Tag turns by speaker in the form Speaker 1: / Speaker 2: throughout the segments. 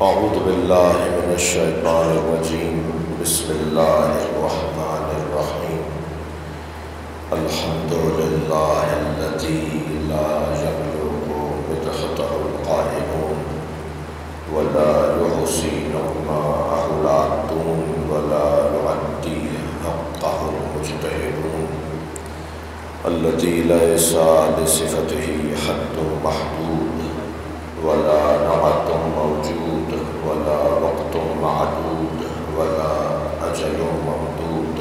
Speaker 1: اعوذ باللہ من الشیطان الرجیم بسم اللہ الرحمن الرحیم الحمدللہ الذی لا یبلغ مدحتہ القائلون ولا یحصی نعماءہ العادون ولا یعدی حقہ المجتہدون الذی لیس لصفتہ حد محدود ولا نعت موجود ولا وقت معدود ولا أجل ممدود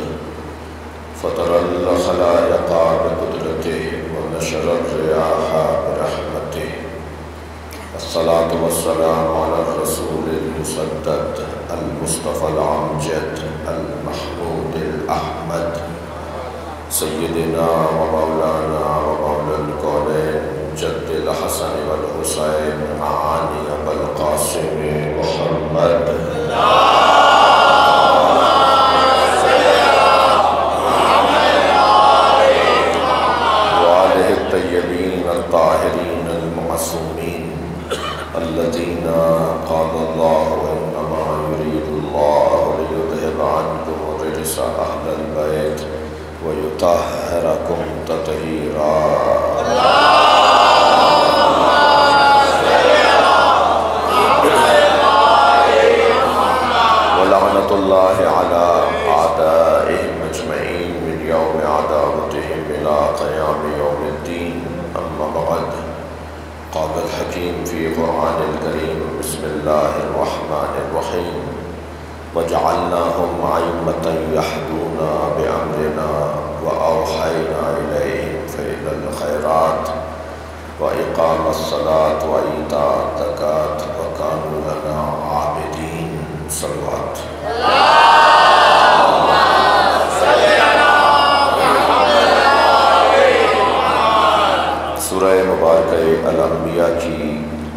Speaker 1: فطر الخلائق بقدرته ونشر الرياح برحمته الصلاة والسلام على الرسول المسدد المصطفى الأمجد المحمود الأحمد سيدنا ومولانا ومولى الكونين جد الحسن والحسين معاني أبا القاسم محمد وآله الطيبين الطاهرين المعصومين الذين قال الله إنما يريد الله ليذهب عنكم الرجس أهل البيت ويطهركم تطهيرا ولعنة الله على أعدائهم أجمعين من يوم عداوتهم إلى قيام يوم الدين أما بعد قال الحكيم في قرآن الكريم بسم الله الرحمن الرحيم وجعلناهم أئمة يهدون بأمرنا وأوحينا إليهم فعل الخيرات وإقام الصلاة وإيتاء الزكاة وكانوا لنا عابدين صلوات سورہ مبارکہ الانبیاء کی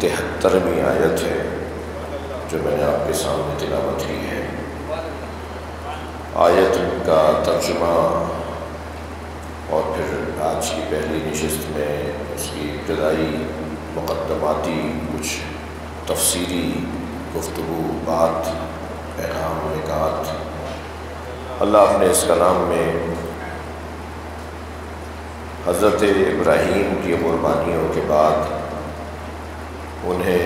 Speaker 1: 73ویں آیت ہے جو میں نے آپ کے سامنے تلاوت کی ہے۔ آیت کا ترجمہ اور پھر آج کی پہلی نشست میں اس کی ابتدائی مقدماتی کچھ تفسیری گفتگو بات پیغام نکات اللہ اپنے اس کلام میں حضرت ابراہیم کی قربانیوں کے بعد انہیں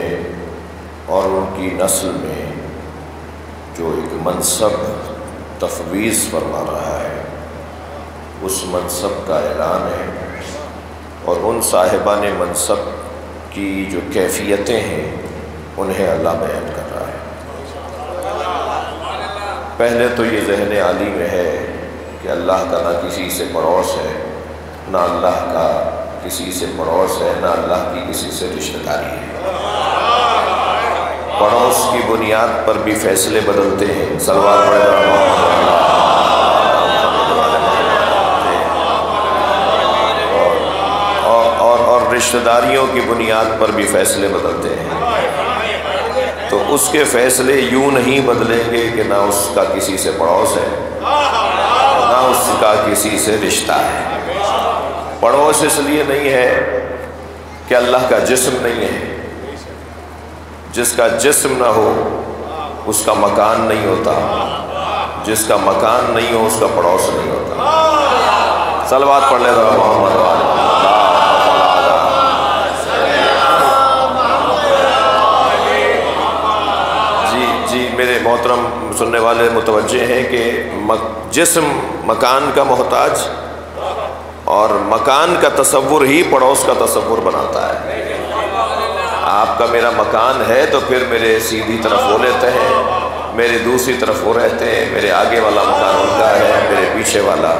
Speaker 1: اور ان کی نسل میں جو ایک منصب تفویض فرما رہا ہے اس منصب کا اعلان ہے اور ان صاحبان منصب کی جو کیفیتیں ہیں انہیں اللہ بیان کر رہا ہے۔ پہلے تو یہ ذہن عالی میں ہے کہ اللہ کا نہ کسی سے پڑوس ہے، نہ اللہ کا کسی سے پڑوس ہے، نہ اللہ کی کسی سے رشتہ داری ہے۔ پڑوس کی بنیاد پر بھی فیصلے بدلتے ہیں، صلوات اور رشتہ داریوں کی بنیاد پر بھی فیصلے بدلتے ہیں۔ تو اس کے فیصلے یوں نہیں بدلیں گے کہ نہ اس کا کسی سے پڑوس ہے نہ اس کا کسی سے رشتہ ہے۔ پڑوس اس لیے نہیں ہے کہ اللہ کا جسم نہیں ہے، جس کا جسم نہ ہو اس کا مکان نہیں ہوتا، جس کا مکان نہیں ہو اس کا پڑوس نہیں ہوتا۔ صلوات پڑھ لے ذرا محمد والے۔ جی میرے محترم سننے والے متوجہ ہیں کہ جسم مکان کا محتاج اور مکان کا تصور ہی پڑوس کا تصور بناتا ہے۔ آپ کا میرا مکان ہے تو پھر میرے سیدھی طرف وہ لیتے ہیں، میرے دوسری طرف وہ رہتے ہیں، میرے آگے والا مکان ان کا ہے، میرے پیچھے والا۔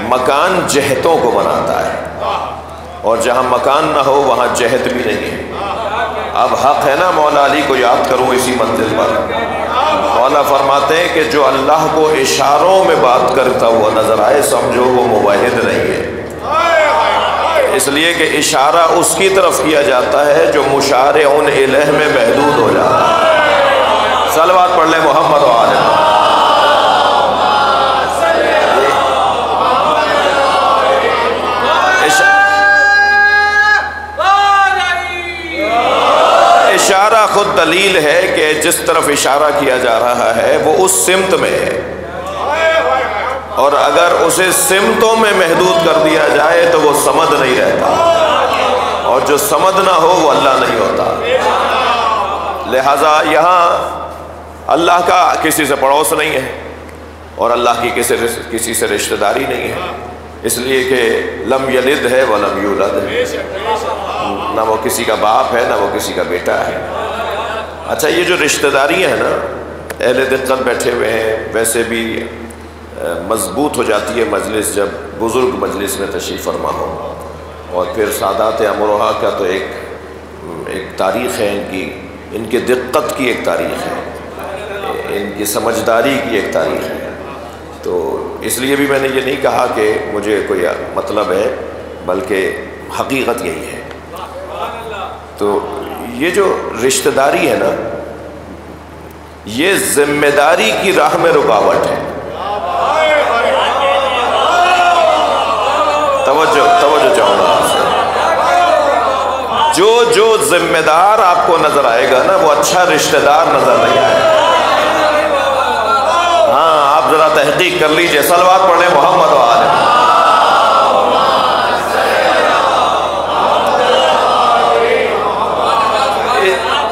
Speaker 1: مکان جہتوں کو بناتا ہے اور جہاں مکان نہ ہو وہاں جہت بھی نہیں ہے۔ اب حق ہے نا مولا علی کو یاد کروں اسی منزل پر۔ مولا فرماتے ہیں کہ جو اللہ کو اشاروں میں بات کرتا ہوا نظر آئے سمجھو وہ موحد نہیں ہے، اس لیے کہ اشارہ اس کی طرف کیا جاتا ہے جو مشارع الیہ میں محدود ہو جاتا ہے۔ صلوات پڑھ لیں محمد و آل محمد۔ دلیل ہے کہ جس طرف اشارہ کیا جا رہا ہے وہ اس سمت میں ہے، اور اگر اسے سمتوں میں محدود کر دیا جائے تو وہ صمد نہیں رہتا، اور جو صمد نہ ہو وہ اللہ نہیں ہوتا۔ لہٰذا یہاں اللہ کا کسی سے پڑوس نہیں ہے، اور اللہ کی کسی سے رشتہ داری نہیں ہے، اس لیے کہ لم یلد ہے ولم یولد ہے، نہ وہ کسی کا باپ ہے نہ وہ کسی کا بیٹا ہے۔ اچھا، یہ جو رشتہ داریاں ہیں نا، اہل دقت بیٹھے ہوئے ہیں، ویسے بھی مضبوط ہو جاتی ہے مجلس جب بزرگ مجلس میں تشریف فرما ہو، اور پھر سادات امروہا کا تو ایک تاریخ ہے، ان کی دقت کی ایک تاریخ ہے، ان کی سمجھداری کی ایک تاریخ ہے۔ تو اس لیے بھی میں نے یہ نہیں کہا کہ مجھے کوئی مطلب ہے، بلکہ حقیقت یہی ہے۔ تو یہ جو رشتہ داری ہے نا، یہ ذمہ داری کی راہ میں رکاوٹ ہے۔ توجہ چاہوں گا آپ سے، جو ذمہ دار آپ کو نظر آئے گا نا، وہ اچھا رشتہ دار نظر نہیں آئے گا۔ ہاں، آپ ذرا تحقیق کر لیجئے، صلوات پڑھیں محمد و آل محمد۔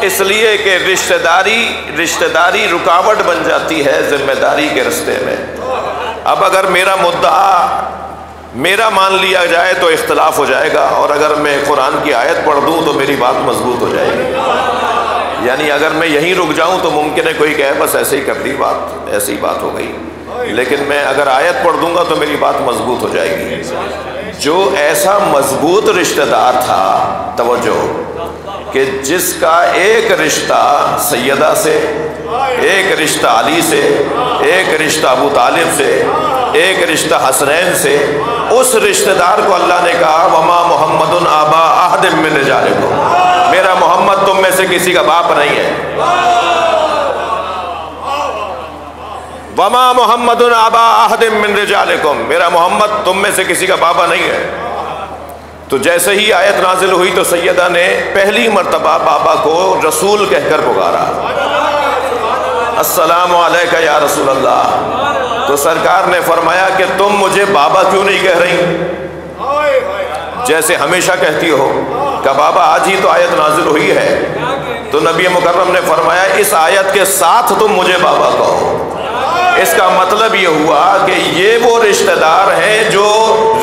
Speaker 1: اس لیے کہ رشتہ داری رکاوٹ بن جاتی ہے ذمہ داری کے رستے میں۔ اب اگر میرا مدعا میرا مان لیا جائے تو اختلاف ہو جائے گا، اور اگر میں قرآن کی آیت پڑھ دوں تو میری بات مضبوط ہو جائے گی۔ یعنی اگر میں یہیں رک جاؤں تو ممکن ہے کوئی کہے بس ایسے ہی کر دی بات، ایسی بات ہو گئی، لیکن میں اگر آیت پڑھ دوں گا تو میری بات مضبوط ہو جائے گی۔ جو ایسا مضبوط رشتہ دار تھا، توجہ، کہ جس کا ایک رشتہ سیدہ سے، ایک رشتہ علی سے، ایک رشتہ ابو طالب سے، ایک رشتہ حسنین سے، اس رشتہ دار کو اللہ نے کہا وما محمد ابا احد من رجالکم، میرا محمد تم میں سے کسی کا باپ نہیں ہے۔ وما محمد ابا احد من رجالکم، میرا محمد تم میں سے کسی کا بابا نہیں ہے۔ تو جیسے ہی آیت نازل ہوئی تو سیدہ نے پہلی مرتبہ بابا کو رسول کہہ کر پکارا، السلام علیکہ یا رسول اللہ۔ تو سرکار نے فرمایا کہ تم مجھے بابا کیوں نہیں کہہ رہی جیسے ہمیشہ کہتی ہو؟ کہ بابا آج ہی تو آیت نازل ہوئی ہے۔ تو نبی مکرم نے فرمایا اس آیت کے ساتھ تم مجھے بابا کہو۔ اس کا مطلب یہ ہوا کہ یہ وہ رشتہ دار ہیں جو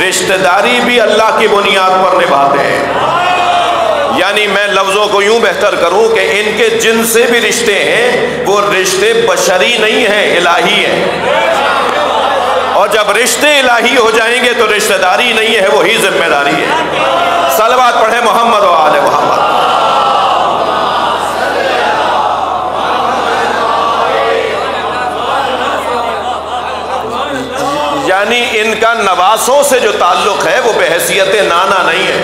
Speaker 1: رشتہ داری بھی اللہ کی بنیاد پر نبھاتے ہیں۔ یعنی میں لفظوں کو یوں بہتر کروں کہ ان کے جن سے بھی رشتے ہیں وہ رشتے بشری نہیں ہیں، الہی ہیں، اور جب رشتے الہی ہو جائیں گے تو رشتہ داری نہیں ہے، وہی ذمہ داری ہے۔ صلوات پڑھیں محمد و آل محمد۔ یعنی ان کا نواسوں سے جو تعلق ہے وہ بحیثیت نانا نہیں ہے،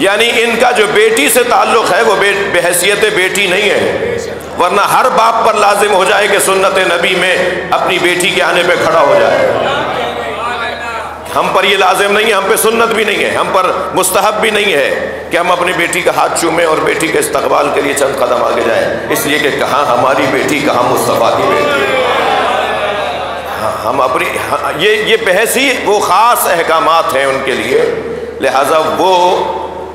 Speaker 1: یعنی ان کا جو بیٹی سے تعلق ہے وہ بحیثیت بیٹی نہیں ہے، ورنہ ہر باپ پر لازم ہو جائے کہ سنت نبی میں اپنی بیٹی کے آنے پہ کھڑا ہو جائے۔ ہم پر یہ لازم نہیں ہے، ہم پہ سنت بھی نہیں ہے، ہم پر مستحب بھی نہیں ہے کہ ہم اپنی بیٹی کا ہاتھ چومیں اور بیٹی کے استقبال کے لیے چند قدم آگے جائیں، اس لیے کہ کہاں ہماری بیٹی کہاں مصطفیٰ کی بیٹی۔ ہم اپنی یہ بحیثی وہ خاص احکامات ہیں ان کے لیے، لہٰذا وہ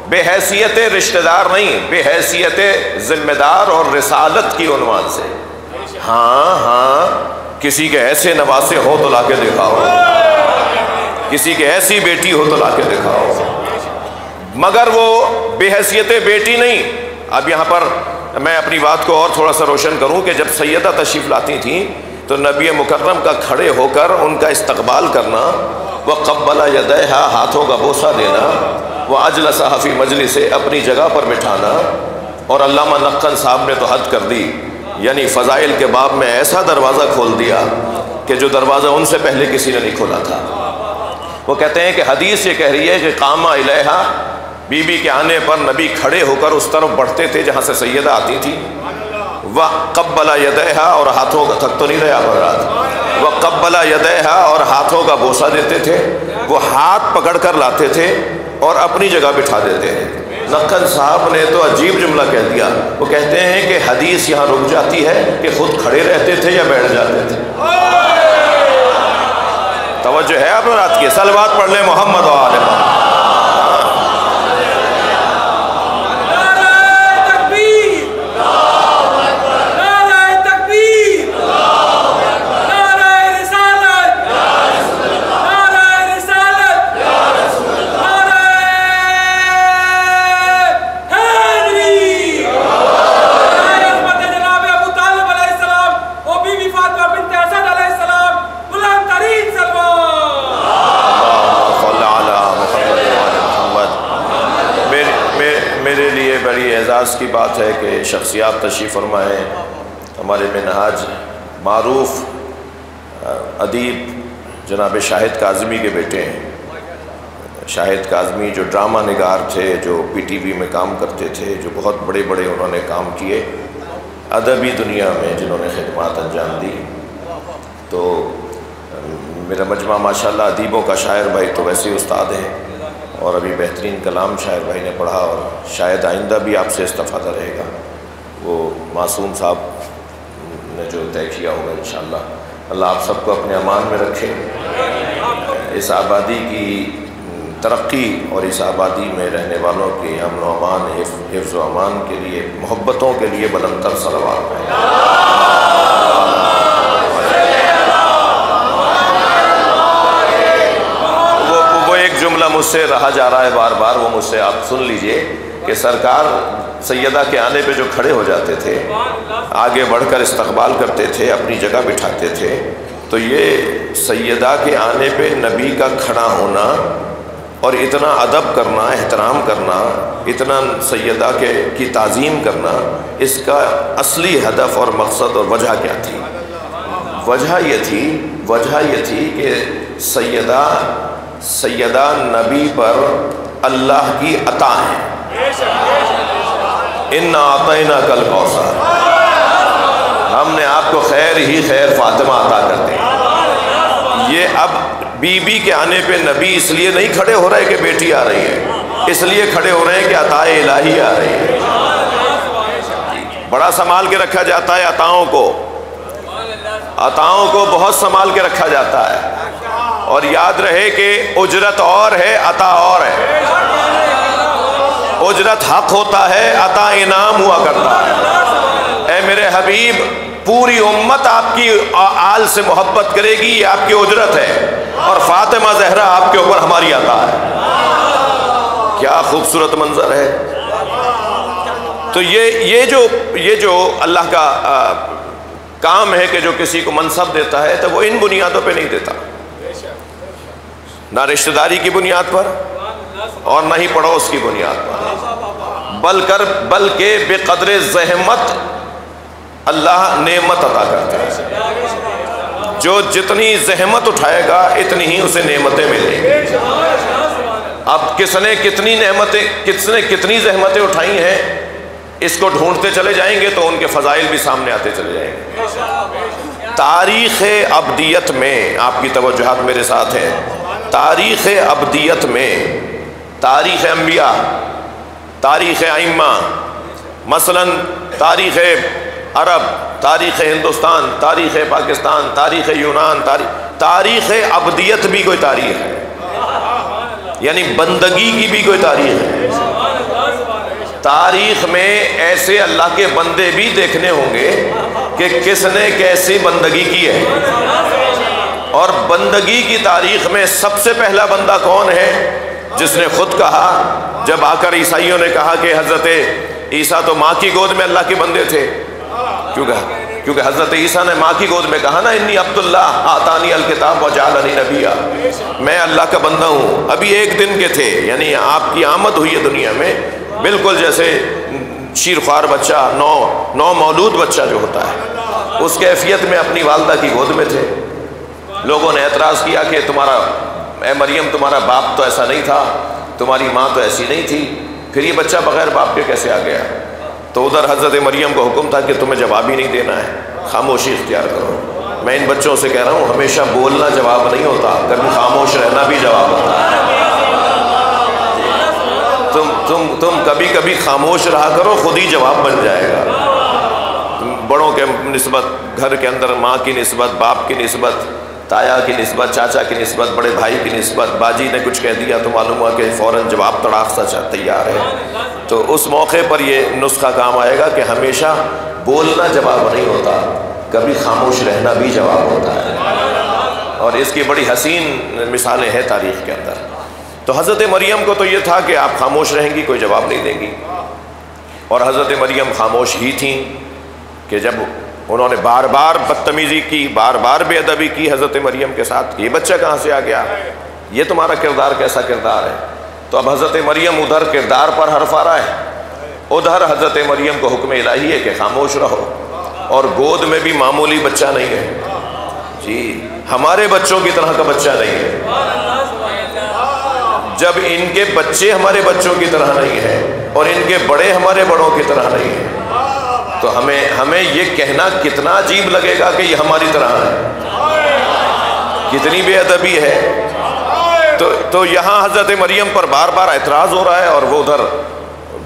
Speaker 1: بحیثیت رشتہ دار نہیں، بحیثیت ذمہ دار اور رسالت کی عنوان سے۔ ہاں کسی کے ایسے نواسے ہو تو لا کے دکھاؤ، کسی کے ایسی بیٹی ہو تو لا کے دکھاؤ، مگر وہ بحیثیت بیٹی نہیں۔ اب یہاں پر میں اپنی بات کو اور تھوڑا سا روشن کروں کہ جب سیدہ تشریف لاتی تھیں تو نبی مکرم کا کھڑے ہو کر ان کا استقبال کرنا، وہ قبل یدیہا، ہاتھوں کا بوسہ دینا، وہ اجلسہ فی مجلس، اپنی جگہ پر بٹھانا، اور علامہ نقل صاحب نے تو حد کر دی، یعنی فضائل کے باب میں ایسا دروازہ کھول دیا کہ جو دروازہ ان سے پہلے کسی نے نہیں کھولا تھا۔ وہ کہتے ہیں کہ حدیث یہ کہہ رہی ہے کہ قام الیہا، بی بی کے آنے پر نبی کھڑے ہو کر اس طرف بڑھتے تھے جہاں سے سیدہ آتی تھی، وقبل یدیہا، اور ہاتھوں کا، تھک تو نہیں رہے آپ حضرات، وقبل یدیہا، اور ہاتھوں کا بوسہ دیتے تھے، وہ ہاتھ پکڑ کر لاتے تھے اور اپنی جگہ بٹھا دیتے ہیں۔ نقل صاحب نے تو عجیب جملہ کہہ دیا. وہ کہتے ہیں کہ حدیث یہاں رک جاتی ہے کہ خود کھڑے رہتے تھے یا بیٹھ جاتے تھے. توجہ ہے آپ رات کی؟ صلوات پڑھ لیں محمد و آل محمد. اعزاز کی بات ہے کہ شخصیات تشریف فرما ہیں. ہمارے منہاج معروف ادیب جناب شاہد کاظمی کے بیٹے ہیں. شاہد کاظمی جو ڈرامہ نگار تھے، جو پی ٹی وی میں کام کرتے تھے، جو بہت بڑے بڑے انہوں نے کام کیے ادبی دنیا میں، جنہوں نے خدمات انجام دی. تو میرا مجمع ماشاءاللہ ادیبوں کا. شاعر بھائی تو ویسے ہی استاد ہیں اور ابھی بہترین کلام شاعر بھائی نے پڑھا، اور شاید آئندہ بھی آپ سے استفادہ رہے گا. وہ معصوم صاحب نے جو طے کیا ہوگا انشاءاللہ. اللہ آپ سب کو اپنے امان میں رکھے. اس آبادی کی ترقی اور اس آبادی میں رہنے والوں کے امن و امان، حفظ و امان کے لیے، محبتوں کے لیے بلند تر صلوات پڑھیں. جملہ مجھ سے رہا جا رہا ہے بار بار، وہ مجھ سے آپ سن لیجئے کہ سرکار سیدہ کے آنے پہ جو کھڑے ہو جاتے تھے، آگے بڑھ کر استقبال کرتے تھے، اپنی جگہ بٹھاتے تھے. تو یہ سیدہ کے آنے پہ نبی کا کھڑا ہونا اور اتنا ادب کرنا، احترام کرنا، اتنا سیدہ کی تعظیم کرنا، اس کا اصلی ہدف اور مقصد اور وجہ کیا تھی؟ وجہ یہ تھی کہ سیدہ نبی پر اللہ کی عطا ہے. اِنَّا أَعْطَيْنَاكَ الْكَوْثَرَ، ہم نے آپ کو خیر ہی خیر فاطمہ عطا کر دی. یہ اب بی بی کے آنے پہ نبی اس لیے نہیں کھڑے ہو رہے کہ بیٹی آ رہی ہے، اس لیے کھڑے ہو رہے ہیں کہ عطا الہی آ رہی ہے. بڑا سنبھال کے رکھا جاتا ہے عطاؤں کو بہت سنبھال کے رکھا جاتا ہے. اور یاد رہے کہ اجرت اور ہے، عطا اور ہے. اجرت حق ہوتا ہے، عطا انعام ہوا کرتا ہے. اے میرے حبیب، پوری امت آپ کی آل سے محبت کرے گی، یہ آپ کی اجرت ہے، اور فاطمہ زہرا آپ کے اوپر ہماری عطا ہے. کیا خوبصورت منظر ہے. تو یہ جو اللہ کا کام ہے کہ جو کسی کو منصب دیتا ہے تو وہ ان بنیادوں پہ نہیں دیتا، نہ رشتہ داری کی بنیاد پر اور نہ ہی پڑوس کی بنیاد پر، بلکہ بے قدر زحمت اللہ نعمت عطا کرتا ہے. جو جتنی زحمت اٹھائے گا اتنی ہی اسے نعمتیں ملیں گی. اب کس نے کتنی زحمتیں اٹھائی ہیں، اس کو ڈھونڈتے چلے جائیں گے تو ان کے فضائل بھی سامنے آتے چلے جائیں گے. تاریخ ابدیت میں آپ کی توجہات میرے ساتھ ہیں. تاریخ ابدیت میں تاریخ انبیاء، تاریخ ائمہ، مثلا تاریخ عرب، تاریخ ہندوستان، تاریخ پاکستان، تاریخ یونان، تاریخ ابدیت بھی کوئی تاریخ ہے، یعنی بندگی کی بھی کوئی تاریخ ہے. تاریخ میں ایسے اللہ کے بندے بھی دیکھنے ہوں گے کہ کس نے کیسی بندگی کی ہے. اور بندگی کی تاریخ میں سب سے پہلا بندہ کون ہے؟ جس نے خود کہا، جب آ کر عیسائیوں نے کہا کہ حضرت عیسیٰ تو ماں کی گود میں اللہ کے بندے تھے. کیونکہ حضرت عیسیٰ نے ماں کی گود میں کہا نا، انی عبداللہ آتانی الکتاب وجعلنی نبیا، میں اللہ کا بندہ ہوں. ابھی ایک دن کے تھے، یعنی آپ کی آمد ہوئی ہے دنیا میں، بالکل جیسے شیرخوار بچہ، نو مولود بچہ جو ہوتا ہے، اس کیفیت میں اپنی والدہ کی گود میں تھے. لوگوں نے اعتراض کیا کہ اے مریم تمہارا باپ تو ایسا نہیں تھا، تمہاری ماں تو ایسی نہیں تھی، پھر یہ بچہ بغیر باپ کے کیسے آ گیا؟ تو ادھر حضرت مریم کو حکم تھا کہ تمہیں جواب ہی نہیں دینا ہے، خاموشی اختیار کرو. میں ان بچوں سے کہہ رہا ہوں، ہمیشہ بولنا جواب نہیں ہوتا، کبھی خاموش رہنا بھی جواب ہوتا ہے. تم کبھی کبھی خاموش رہا کرو، خود ہی جواب بن جائے گا. بڑوں کے نسبت، گھر کے اندر ماں کی نسبت، باپ کی نسبت، تایا کی نسبت، چاچا کی نسبت، بڑے بھائی کی نسبت، باجی نے کچھ کہہ دیا تو معلوم ہوا کہ فوراً جواب تڑاک سا تیار ہے. تو اس موقع پر یہ نسخہ کام آئے گا کہ ہمیشہ بولنا جواب نہیں ہوتا، کبھی خاموش رہنا بھی جواب ہوتا ہے. اور اس کی بڑی حسین مثالیں ہیں تاریخ کے اندر. تو حضرت مریم کو تو یہ تھا کہ آپ خاموش رہیں گی، کوئی جواب نہیں دیں گی. اور حضرت مریم خاموش ہی تھیں کہ جب انہوں نے بار بار بدتمیزی کی، بار بار بے ادبی کی حضرت مریم کے ساتھ، یہ بچہ کہاں سے آ گیا، یہ تمہارا کردار کیسا کردار ہے. تو اب حضرت مریم ادھر کردار پر حرف آ رہا ہے، ادھر حضرت مریم کو حکم الہی ہے کہ خاموش رہو. اور گود میں بھی معمولی بچہ نہیں ہے جی، ہمارے بچوں کی طرح کا بچہ نہیں ہے. جب ان کے بچے ہمارے بچوں کی طرح نہیں ہیں اور ان کے بڑے ہمارے بڑوں کی طرح نہیں ہیں، تو ہمیں یہ کہنا کتنا عجیب لگے گا کہ یہ ہماری طرح ہے. کتنی بے ادبی ہے. تو یہاں حضرت مریم پر بار بار اعتراض ہو رہا ہے اور وہ ادھر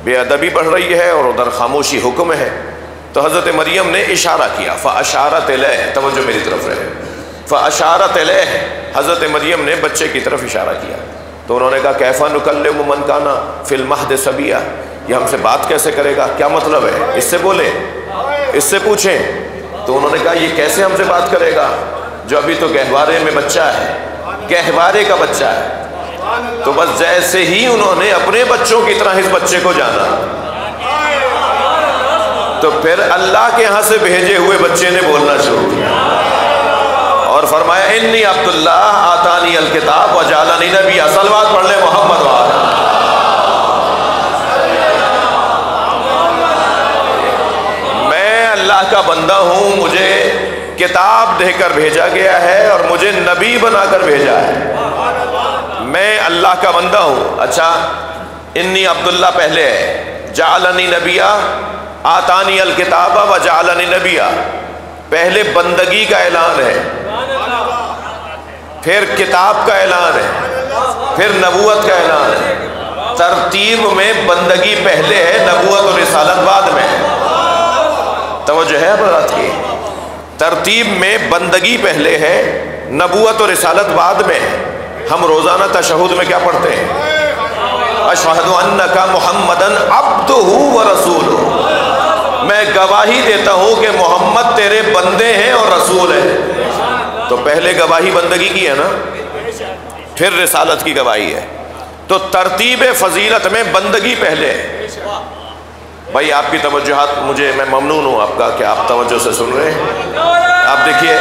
Speaker 1: بے ادبی بڑھ رہی ہے اور ادھر خاموشی حکم ہے. تو حضرت مریم نے اشارہ کیا، فاشارت الیہ، توجہ میری طرف رہے، فاشارت الیہ، حضرت مریم نے بچے کی طرف اشارہ کیا. تو انہوں نے کہا کیف نکلم من کان فی المہد صبیا، یہ ہم سے بات کیسے کرے گا، کیا مطلب ہے، اس سے بولیں، اس سے پوچھیں. تو انہوں نے کہا یہ کیسے ہم سے بات کرے گا جو ابھی تو گہوارے میں بچہ ہے، گہوارے کا بچہ ہے. تو بس جیسے ہی انہوں نے اپنے بچوں کی طرح اس بچے کو جانا، تو پھر اللہ کے یہاں سے بھیجے ہوئے بچے نے بولنا شروع کیا اور فرمایا انی عبداللہ آتانی الکتاب وجعلنی نبیا. صلوات پڑھ لیں محمد وعلا. میں اللہ کا بندہ ہوں، مجھے کتاب دے کر بھیجا گیا ہے اور مجھے نبی بنا کر بھیجا ہے. میں اللہ کا بندہ ہوں. اچھا، انی عبداللہ پہلے ہے، جعلنی نبیا، آتانی الکتاب وجعلنی نبیا، پہلے بندگی کا اعلان ہے، پھر کتاب کا اعلان ہے، پھر نبوت کا اعلان ہے. ترتیب میں بندگی پہلے ہے، نبوت اور رسالت بعد میں ہے. توجہ ہے حضرات کی، ترتیب میں بندگی پہلے ہے، نبوت اور رسالت بعد میں ہے. ہم روزانہ تشہد میں کیا پڑھتے ہیں، اشہد انک محمدن عبدہ ورسولہ، میں گواہی دیتا ہوں کہ محمد تیرے بندے ہیں اور رسول ہیں. تو پہلے گواہی بندگی کی ہے نا، پھر رسالت کی گواہی ہے. تو ترتیب فضیلت میں بندگی پہلے ہے. بھائی آپ کی توجہات، میں ممنون ہوں آپ کا کہ آپ توجہ سے سن رہے ہیں. آپ دیکھیے،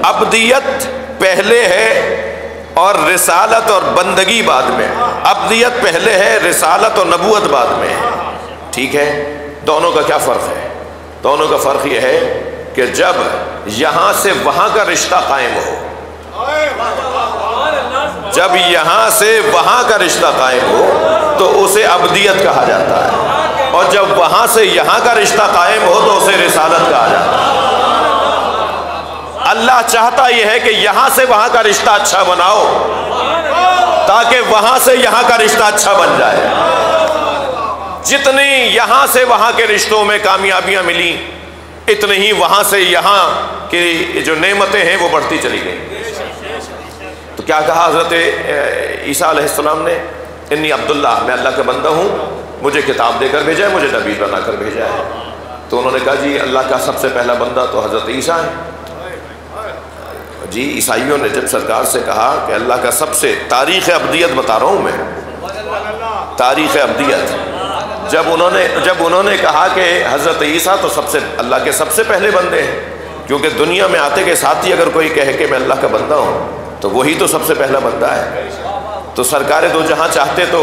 Speaker 1: عبدیت پہلے ہے اور رسالت اور بندگی بعد میں. عبدیت پہلے ہے، رسالت اور نبوت بعد میں ہے. ٹھیک ہے، دونوں کا کیا فرق ہے؟ دونوں کا فرق یہ ہے کہ جب یہاں سے وہاں کا رشتہ قائم ہو، جب یہاں سے وہاں کا رشتہ قائم ہو تو اسے عبدیت کہا جاتا ہے، اور جب وہاں سے یہاں کا رشتہ قائم ہو تو اسے رسالت کہا جاتا ہے. اللہ چاہتا یہ ہے کہ یہاں سے وہاں کا رشتہ اچھا بناؤ تاکہ وہاں سے یہاں کا رشتہ اچھا بن جائے. جتنی یہاں سے وہاں کے رشتوں میں کامیابیاں ملی، اتنی ہی وہاں سے یہاں کی جو نعمتیں ہیں وہ بڑھتی چلی گئیں. تو کیا کہا حضرت عیسیٰ علیہ السلام نے، انی عبداللہ، میں اللہ کا بندہ ہوں، مجھے کتاب دے کر بھیجا ہے، مجھے نبی بنا کر بھیجا ہے. تو انہوں نے کہا جی اللہ کا سب سے پہلا بندہ تو حضرت عیسیٰ ہے. جی عیسائیوں نے جب سرکار سے کہا کہ اللہ کا سب سے، تاریخ ابدیت بتا رہا ہوں میں، تاریخ ابدیت، جب انہوں نے کہا کہ حضرت عیسیٰ تو اللہ کے سب سے پہلے بندے ہیں، کیونکہ دنیا میں آتے کے ساتھ ہی اگر کوئی کہے کہ میں اللہ کا بندہ ہوں تو وہی تو سب سے پہلا بندہ ہے. تو سرکار دو جہاں چاہتے تو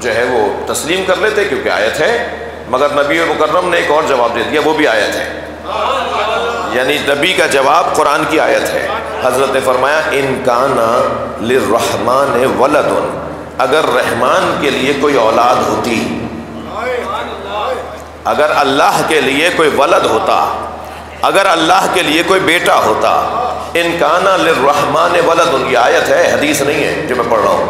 Speaker 1: جو ہے وہ تسلیم کر لیتے کیونکہ آیت ہے، مگر نبی مکرم نے ایک اور جواب دے دیا، وہ بھی آیت ہے. یعنی نبی کا جواب قرآن کی آیت ہے. حضرت نے فرمایا ان کان للرحمن ولد، اگر رحمان کے لیے کوئی اولاد ہوتی، اگر اللہ کے لیے کوئی ولد ہوتا، اگر اللہ کے لیے کوئی بیٹا ہوتا، ان کانا للرحمن ولد، یہ آیت ہے، حدیث نہیں ہے جو میں پڑھ رہا ہوں.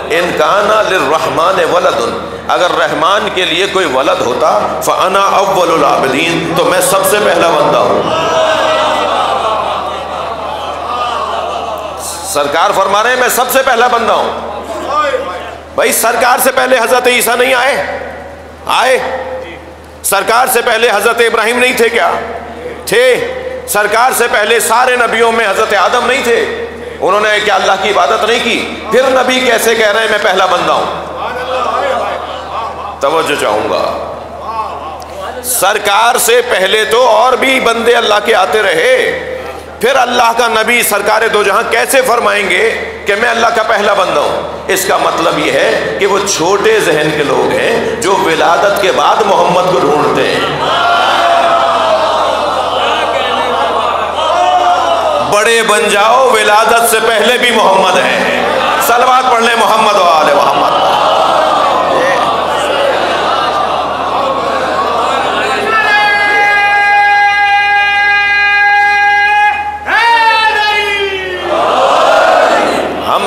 Speaker 1: ان کانا للرحمن ولد، اگر رحمان کے لیے کوئی ولد ہوتا فانا اول العابدین، تو میں سب سے پہلا بندہ ہوں. سرکار فرما رہے ہیں میں سب سے پہلا بندہ ہوں. بھائی سرکار سے پہلے حضرت عیسیٰ نہیں آئے؟ سرکار سے پہلے حضرت ابراہیم نہیں تھے کیا؟ تھے. سرکار سے پہلے سارے نبیوں میں حضرت آدم نہیں تھے؟ انہوں نے کیا اللہ کی عبادت نہیں کی؟ پھر نبی کیسے کہہ رہے ہیں میں پہلا بندہ ہوں؟ توجہ چاہوں گا. سرکار سے پہلے تو اور بھی بندے اللہ کے آتے رہے، پھر اللہ کا نبی سرکار دو جہاں کیسے فرمائیں گے کہ میں اللہ کا پہلا بندہ ہوں؟ اس کا مطلب یہ ہے کہ وہ چھوٹے ذہن کے لوگ ہیں جو ولادت کے بعد محمد کو ڈھونڈتے ہیں. بڑے بن جاؤ، ولادت سے پہلے بھی محمد ہیں. صلوات پڑھ لیں محمد و آل محمد.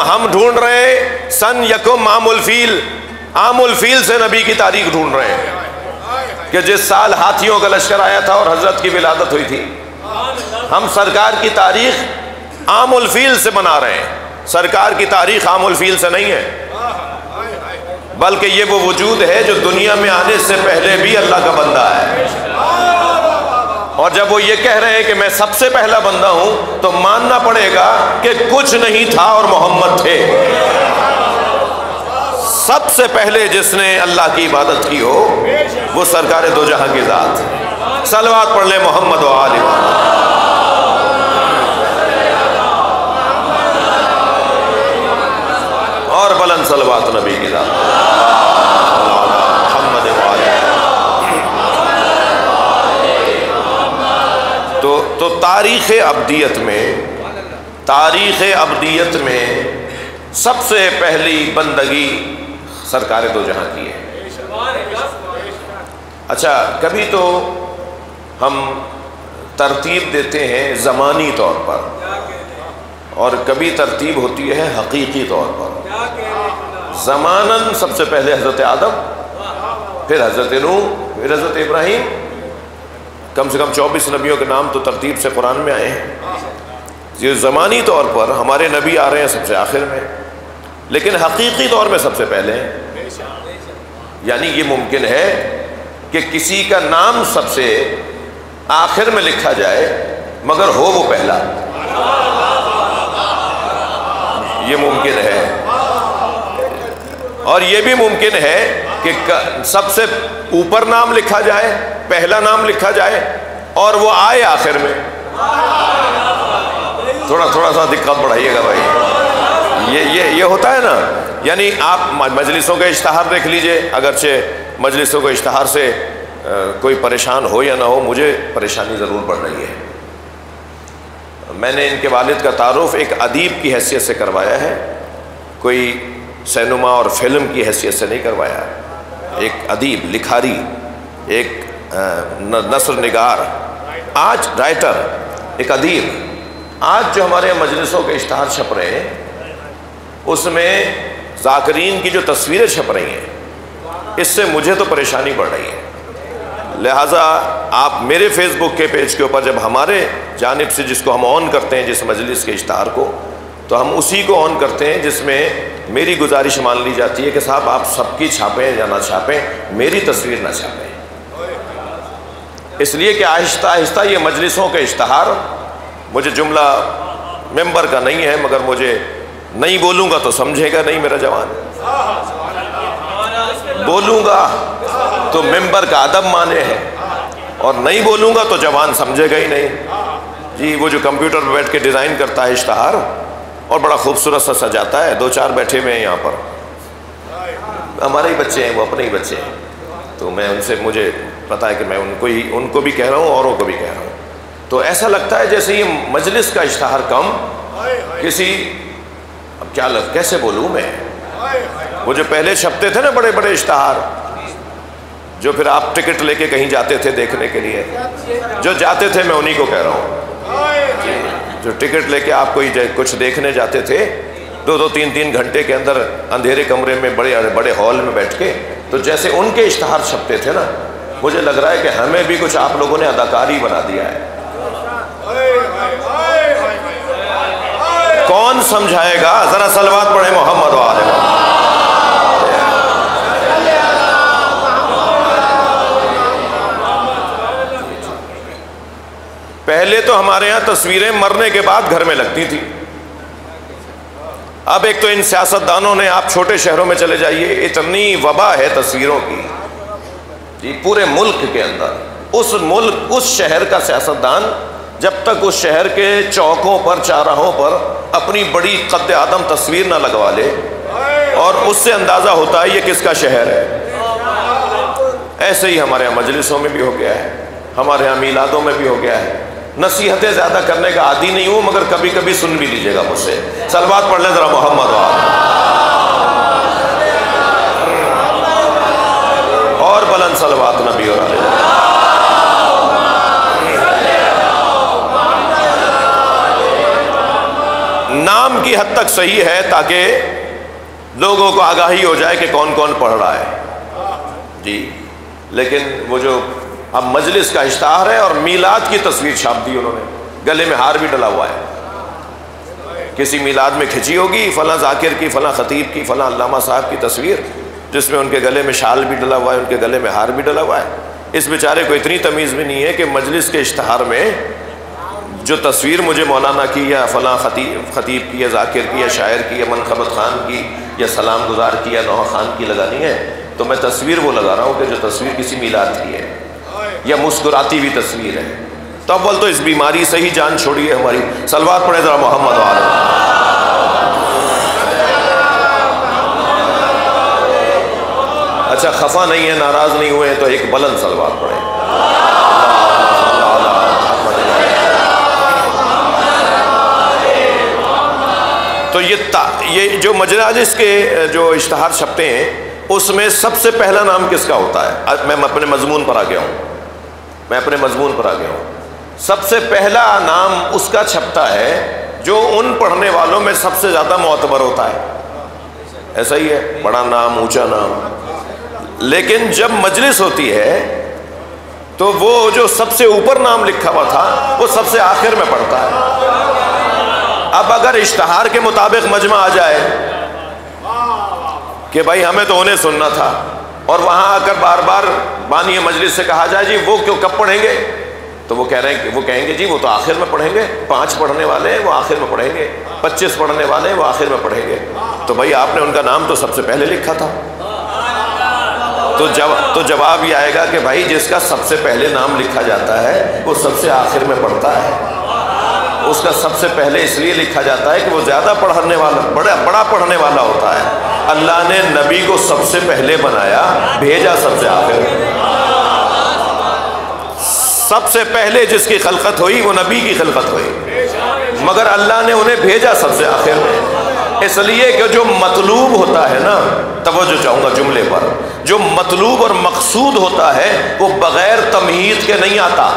Speaker 1: ہم ڈھونڈ رہے ہیں سن یکم عام الفیل سے نبی کی تاریخ ڈھونڈ رہے ہیں کہ جس سال ہاتھیوں کا لشکر آیا تھا اور حضرت کی ولادت ہوئی تھی. ہم سرکار کی تاریخ عام الفیل سے بنا رہے ہیں. سرکار کی تاریخ عام الفیل سے نہیں ہے، بلکہ یہ وہ وجود ہے جو دنیا میں آنے سے پہلے بھی اللہ کا بندہ ہے. اور جب وہ یہ کہہ رہے ہیں کہ میں سب سے پہلا بندہ ہوں تو ماننا پڑے گا کہ کچھ نہیں تھا اور محمد تھے. سب سے پہلے جس نے اللہ کی عبادت کی ہو وہ سرکار دو جہاں کی ذات. صلوات پڑھ لیں محمد و آل محمد. اور بلند صلوات نبی کی ذات. تو تاریخ ابدیت میں سب سے پہلی بندگی سرکار دو جہاں کی ہے. اچھا، کبھی تو ہم ترتیب دیتے ہیں زمانی طور پر اور کبھی ترتیب ہوتی ہے حقیقی طور پر. زماناً سب سے پہلے حضرت آدم، پھر حضرت نوح، پھر حضرت ابراہیم. کم سے کم 24 نبیوں کے نام تو ترتیب سے قرآن میں آئے ہیں. یہ زمانی طور پر ہمارے نبی آ رہے ہیں سب سے آخر میں، لیکن حقیقی طور میں سب سے پہلے ہیں. یعنی یہ ممکن ہے کہ کسی کا نام سب سے آخر میں لکھا جائے مگر ہو وہ پہلا. یہ ممکن ہے. اور یہ بھی ممکن ہے کہ سب سے اوپر نام لکھا جائے، پہلا نام لکھا جائے اور وہ آئے آخر میں. تھوڑا سا دقت بڑھائیے گا بھائی. یہ ہوتا ہے نا. یعنی آپ مجلسوں کے اشتہار دیکھ لیجئے، اگرچہ مجلسوں کے اشتہار سے کوئی پریشان ہو یا نہ ہو، مجھے پریشانی ضرور بڑھ رہی ہے. میں نے ان کے والد کا تعارف ایک ادیب کی حیثیت سے کروایا ہے، کوئی سینما اور فلم کی حیثیت سے نہیں کروایا. ایک ادیب، لکھاری، ایک نثر نگار، آج رائٹر، ایک ادیب. آج جو ہمارے مجلسوں کے اشتہار چھپ رہے ہیں اس میں ذاکرین کی جو تصویریں چھپ رہی ہیں، اس سے مجھے تو پریشانی بڑھ رہی ہے. لہٰذا آپ میرے فیس بک کے پیج کے اوپر جب ہمارے جانب سے جس کو ہم آن کرتے ہیں، جس مجلس کے اشتہار کو، تو ہم اسی کو آن کرتے ہیں جس میں میری گزارش مان لی جاتی ہے کہ صاحب آپ سب کی چھاپیں یا نہ چھاپیں، میری تصویر نہ چھاپیں. اس لیے کہ آہستہ آہستہ یہ مجلسوں کے اشتہار، مجھے جملہ ممبر کا نہیں ہے مگر مجھے نہیں بولوں گا تو سمجھے گا نہیں میرا جوان، بولوں گا تو ممبر کا ادب مانے ہے اور نہیں بولوں گا تو جوان سمجھے گا ہی نہیں. جی وہ جو کمپیوٹر پہ بیٹھ کے ڈیزائن کرتا ہے اشتہار اور بڑا خوبصورت سا سجاتا ہے، 2-4 بیٹھے ہوئے ہیں یہاں پر، ہمارے ہی بچے ہیں، وہ اپنے ہی بچے ہیں. تو میں ان سے، مجھے پتا ہے کہ میں ان کو بھی کہہ رہا ہوں، اوروں کو بھی کہہ رہا ہوں. تو ایسا لگتا ہے جیسے یہ مجلس کا اشتہار کم کسی، اب کیا کیسے بولوں میں، وہ جو پہلے چھپتے تھے نا بڑے بڑے اشتہار، جو پھر آپ ٹکٹ لے کے کہیں جاتے تھے دیکھنے کے لیے، جو جاتے تھے میں انہی کو کہہ رہا ہوں. جو ٹکٹ لے کے آپ کوئی کچھ دیکھنے جاتے تھے 2-2 3-3 گھنٹے کے اندر اندھیرے کمرے میں بڑے بڑے ہال میں بیٹھ کے، تو جیسے ان کے اشتہار چھپتے تھے نا، مجھے لگ رہا ہے کہ ہمیں بھی کچھ آپ لوگوں نے اداکاری بنا دیا ہے۔ کون سمجھائے گا؟ ذرا صلوات پڑھیں محمد و آل محمد۔ پہلے تو ہمارے ہاں تصویریں مرنے کے بعد گھر میں لگتی تھی، اب ایک تو ان سیاستدانوں نے، آپ چھوٹے شہروں میں چلے جائیے، اتنی وبا ہے تصویروں کی جی، پورے ملک کے اندر۔ اس شہر کا سیاستدان جب تک اس شہر کے چوکوں پر، چاراہوں پر اپنی بڑی قد آدم تصویر نہ لگوا لے، اور اس سے اندازہ ہوتا ہے یہ کس کا شہر ہے۔ ایسے ہی ہمارے یہاں مجلسوں میں بھی ہو گیا ہے، ہمارے یہاں میلادوں میں بھی ہو گیا ہے۔ نصیحتیں زیادہ کرنے کا عادی نہیں ہوں، مگر کبھی کبھی سن بھی لیجیے گا مجھ سے۔ صلوات پڑھ لیں ذرا محمد و آل۔ اور بلند صلوات نبی اور علیہ۔ نام کی حد تک صحیح ہے تاکہ لوگوں کو آگاہی ہو جائے کہ کون کون پڑھ رہا ہے جی، لیکن وہ جو اب مجلس کا اشتہار ہے اور میلاد کی تصویر چھاپ دی انہوں نے، گلے میں ہار بھی ڈلا ہوا ہے، کسی میلاد میں کھچی ہوگی فلاں ذاکر کی، فلاں خطیب کی، فلاں علامہ صاحب کی تصویر، جس میں ان کے گلے میں شال بھی ڈلا ہوا ہے، ان کے گلے میں ہار بھی ڈلا ہوا ہے۔ اس بیچارے کو اتنی تمیز بھی نہیں ہے کہ مجلس کے اشتہار میں جو تصویر مجھے مولانا کی یا فلاں خطیب کی یا ذاکر کی یا شاعر کی یا منقبت خان کی یا سلام گزار کی یا نوح خان کی لگانی ہے، تو میں تصویر وہ لگا رہا ہوں کہ جو تصویر کسی میلاد کی ہے یا مسکراتی ہوئی تصویر ہے۔ تو اول تو اس بیماری سے ہی جان چھوڑی ہے ہماری۔ صلوات پڑھیں ذرا محمد و آل۔ اچھا خفا نہیں ہے، ناراض نہیں ہوئے تو ایک بلند صلوات پڑھیں۔ تو یہ جو مجلس کے جو اشتہار چھپتے ہیں، اس میں سب سے پہلا نام کس کا ہوتا ہے؟ میں اپنے مضمون پر آ گیا ہوں، سب سے پہلا نام اس کا چھپتا ہے جو ان پڑھنے والوں میں سب سے زیادہ معتبر ہوتا ہے۔ ایسا ہی ہے، بڑا نام، اونچا نام۔ لیکن جب مجلس ہوتی ہے تو وہ جو سب سے اوپر نام لکھا ہوا تھا وہ سب سے آخر میں پڑھتا ہے۔ اب اگر اشتہار کے مطابق مجمع آ جائے کہ بھائی ہمیں تو انہیں سننا تھا، اور وہاں آ کر بار بار بانی مجلس سے کہا جائے جی وہ کیوں کب پڑھیں گے، تو وہ کہیں گے جی وہ تو آخر میں پڑھیں گے، 5 پڑھنے والے ہیں وہ آخر میں پڑھیں گے، 25 پڑھنے والے ہیں وہ آخر میں پڑھیں گے۔ تو بھائی آپ نے ان کا نام تو سب سے پہلے لکھا تھا۔ تو جواب یہ آئے گا کہ بھائی جس کا سب سے پہلے نام لکھا جاتا ہے وہ سب سے آخر میں پڑھتا ہے۔ اس کا سب سے پہلے اس لیے لکھا جاتا ہے کہ وہ زیادہ پڑھنے والا، بڑا پڑھنے والا ہوتا ہے۔ اللہ نے نبی کو سب سے پہلے بنایا، بھیجا سب سے آخر میں۔ سب سے پہلے جس کی خلقت ہوئی وہ نبی کی خلقت ہوئی، مگر اللہ نے انہیں بھیجا سب سے آخر میں، اس لیے کہ جو مطلوب ہوتا ہے نا، توجہ چاہوں گا جملے پر، جو مطلوب اور مقصود ہوتا ہے وہ بغیر تمہید کے نہیں آتا،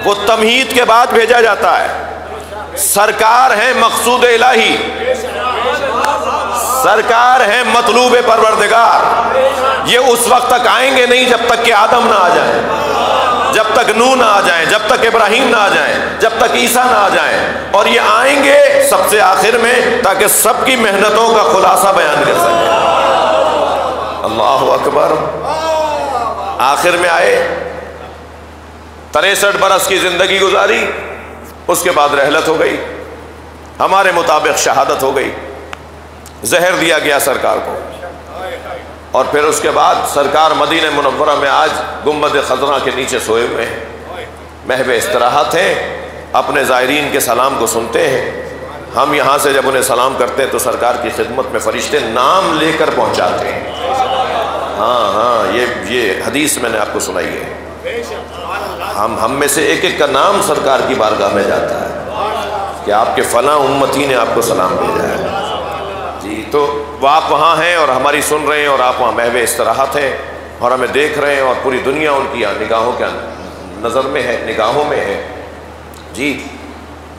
Speaker 1: وہ تمہید کے بعد بھیجا جاتا ہے۔ سرکار ہیں مقصود الہی، سرکار ہیں مطلوب پروردگار، یہ اس وقت تک آئیں گے نہیں جب تک کہ آدم نہ آ جائیں، جب تک نوح نہ آ جائیں، جب تک ابراہیم نہ آ جائیں، جب تک عیسیٰ نہ آ جائیں، اور یہ آئیں گے سب سے آخر میں تاکہ سب کی محنتوں کا خلاصہ بیان کر سکیں۔ اللہ اکبر۔ آخر میں آئے، 63 برس کی زندگی گزاری، اس کے بعد رحلت ہو گئی، ہمارے مطابق شہادت ہو گئی، زہر دیا گیا سرکار کو، اور پھر اس کے بعد سرکار مدینہ منورہ میں آج گنبد خضرا کے نیچے سوئے ہوئے ہیں، محو استراحت ہیں، اپنے زائرین کے سلام کو سنتے ہیں۔ ہم یہاں سے جب انہیں سلام کرتے ہیں تو سرکار کی خدمت میں فرشتے نام لے کر پہنچاتے ہیں۔ ہاں یہ حدیث میں نے آپ کو سنائی ہے، ہم میں سے ایک ایک کا نام سرکار کی بارگاہ میں جاتا ہے کہ آپ کے فلاں امتی نے آپ کو سلام بھیجا ہے جی۔ تو وہ آپ وہاں ہیں اور ہماری سن رہے ہیں، اور آپ وہاں محو استراحت ہیں اور ہمیں دیکھ رہے ہیں، اور پوری دنیا ان کی نگاہوں کے نظر میں ہے، نگاہوں میں ہے۔ جی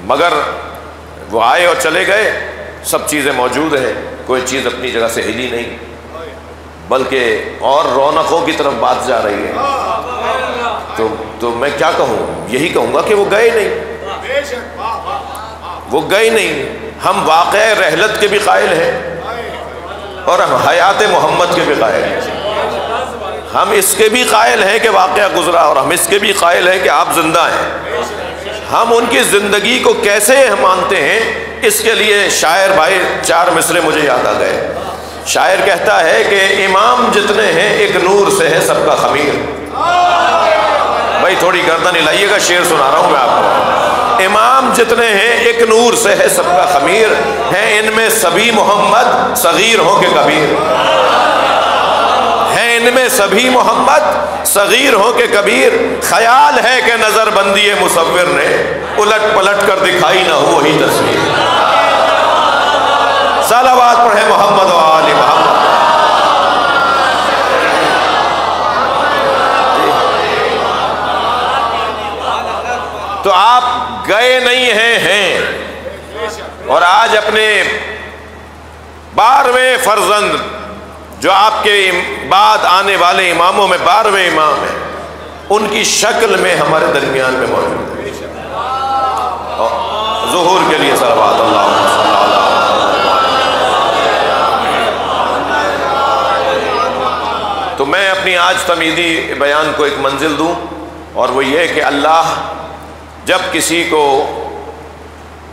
Speaker 1: مگر وہ آئے اور چلے گئے، سب چیزیں موجود ہیں، کوئی چیز اپنی جگہ سے ہلی نہیں، بلکہ اور رونقوں کی طرف بات جا رہی ہے۔ تو میں کیا کہوں؟ یہی کہوں گا کہ وہ گئے نہیں، وہ گئے نہیں۔ ہم واقعہ رحلت کے بھی قائل ہیں اور ہم حیات محمد کے بھی قائل ہیں۔ ہم اس کے بھی قائل ہیں کہ واقعہ گزرا، اور ہم اس کے بھی قائل ہیں کہ آپ زندہ ہیں۔ ہم ان کی زندگی کو کیسے مانتے ہیں، اس کے لیے شاعر بھائی 4 مصرے مجھے یاد آ گئے۔ شاعر کہتا ہے کہ امام جتنے ہیں ایک نور سے ہے سب کا خمیر۔ بھائی تھوڑی گردن ہلائیے گا، شعر سنا رہا ہوں میں آپ کو۔ امام جتنے ہیں ایک نور سے ہے سب کا خمیر، ہیں ان میں سبھی محمد صغیر ہوں کہ کبیر، ہیں ان میں سبھی محمد صغیر ہوں کہ کبیر، خیال ہے کہ نظر بندی مصور نے الٹ پلٹ کر دکھائی نہ ہو وہی تصویر۔ صلوات پڑھیں محمد و آل محمد۔ تو آپ گئے نہیں ہیں اور آج اپنے 12ویں فرزند جو آپ کے بعد آنے والے اماموں میں 12ویں امام ہیں، ان کی شکل میں ہمارے درمیان میں موجود ہے۔ ظہور کے لیے صلوات اللہ علیہ۔ تو میں اپنی آج تمیدی بیان کو ایک منزل دوں، اور وہ یہ کہ اللہ جب کسی کو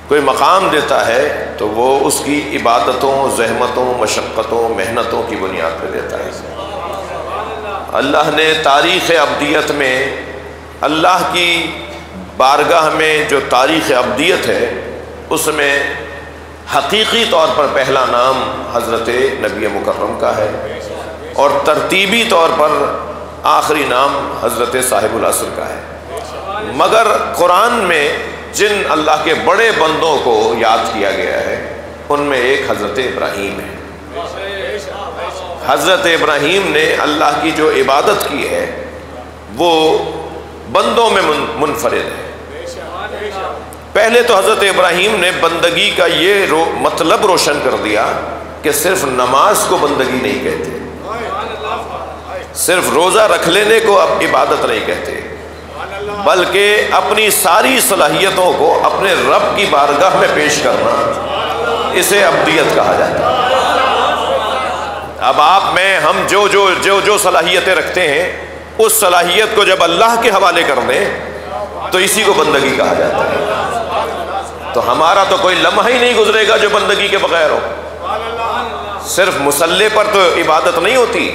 Speaker 1: کوئی مقام دیتا ہے تو وہ اس کی عبادتوں، زحمتوں، مشقتوں، محنتوں کی بنیاد پہ دیتا ہے۔ اللہ نے تاریخ ابدیت میں، اللہ کی بارگاہ میں جو تاریخ ابدیت ہے، اس میں حقیقی طور پر پہلا نام حضرت نبی مکرم کا ہے، اور ترتیبی طور پر آخری نام حضرت صاحب العصر کا ہے۔ مگر قرآن میں جن اللہ کے بڑے بندوں کو یاد کیا گیا ہے، ان میں ایک حضرت ابراہیم ہے۔ حضرت ابراہیم نے اللہ کی جو عبادت کی ہے وہ بندوں میں منفرد ہے۔ پہلے تو حضرت ابراہیم نے بندگی کا یہ مطلب روشن کر دیا کہ صرف نماز کو بندگی نہیں کہتے، صرف روزہ رکھ لینے کو اب عبادت نہیں کہتے، بلکہ اپنی ساری صلاحیتوں کو اپنے رب کی بارگاہ میں پیش کرنا، اسے عبدیت کہا جاتا ہے۔ اب آپ میں ہم جو صلاحیتیں رکھتے ہیں، اس صلاحیت کو جب اللہ کے حوالے کر دیں تو اسی کو بندگی کہا جاتا ہے۔ تو ہمارا تو کوئی لمحہ ہی نہیں گزرے گا جو بندگی کے بغیر ہو۔ صرف مصلی پر تو عبادت نہیں ہوتی،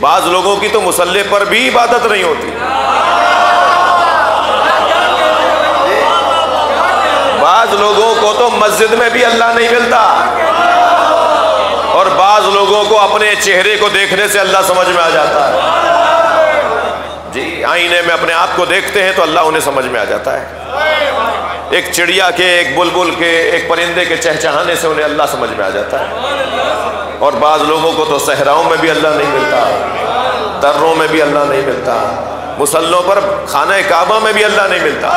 Speaker 1: بعض لوگوں کی تو مصلی پر بھی عبادت نہیں ہوتی۔ بعض لوگوں کو تو مسجد میں بھی اللہ نہیں ملتا، اور بعض لوگوں کو اپنے چہرے کو دیکھنے سے اللہ سمجھ میں آ جاتا ہے۔ جی آئینے میں اپنے آپ کو دیکھتے ہیں تو اللہ انہیں سمجھ میں آ جاتا ہے۔ ایک چڑیا کے، ایک بلبل کے، ایک پرندے کے چہچہانے سے انہیں اللہ سمجھ میں آ جاتا ہے۔ اور بعض لوگوں کو تو صحراؤں میں بھی اللہ نہیں ملتا، دروں میں بھی اللہ نہیں ملتا، مصلوں پر خانہ کعبہ میں بھی اللہ نہیں ملتا۔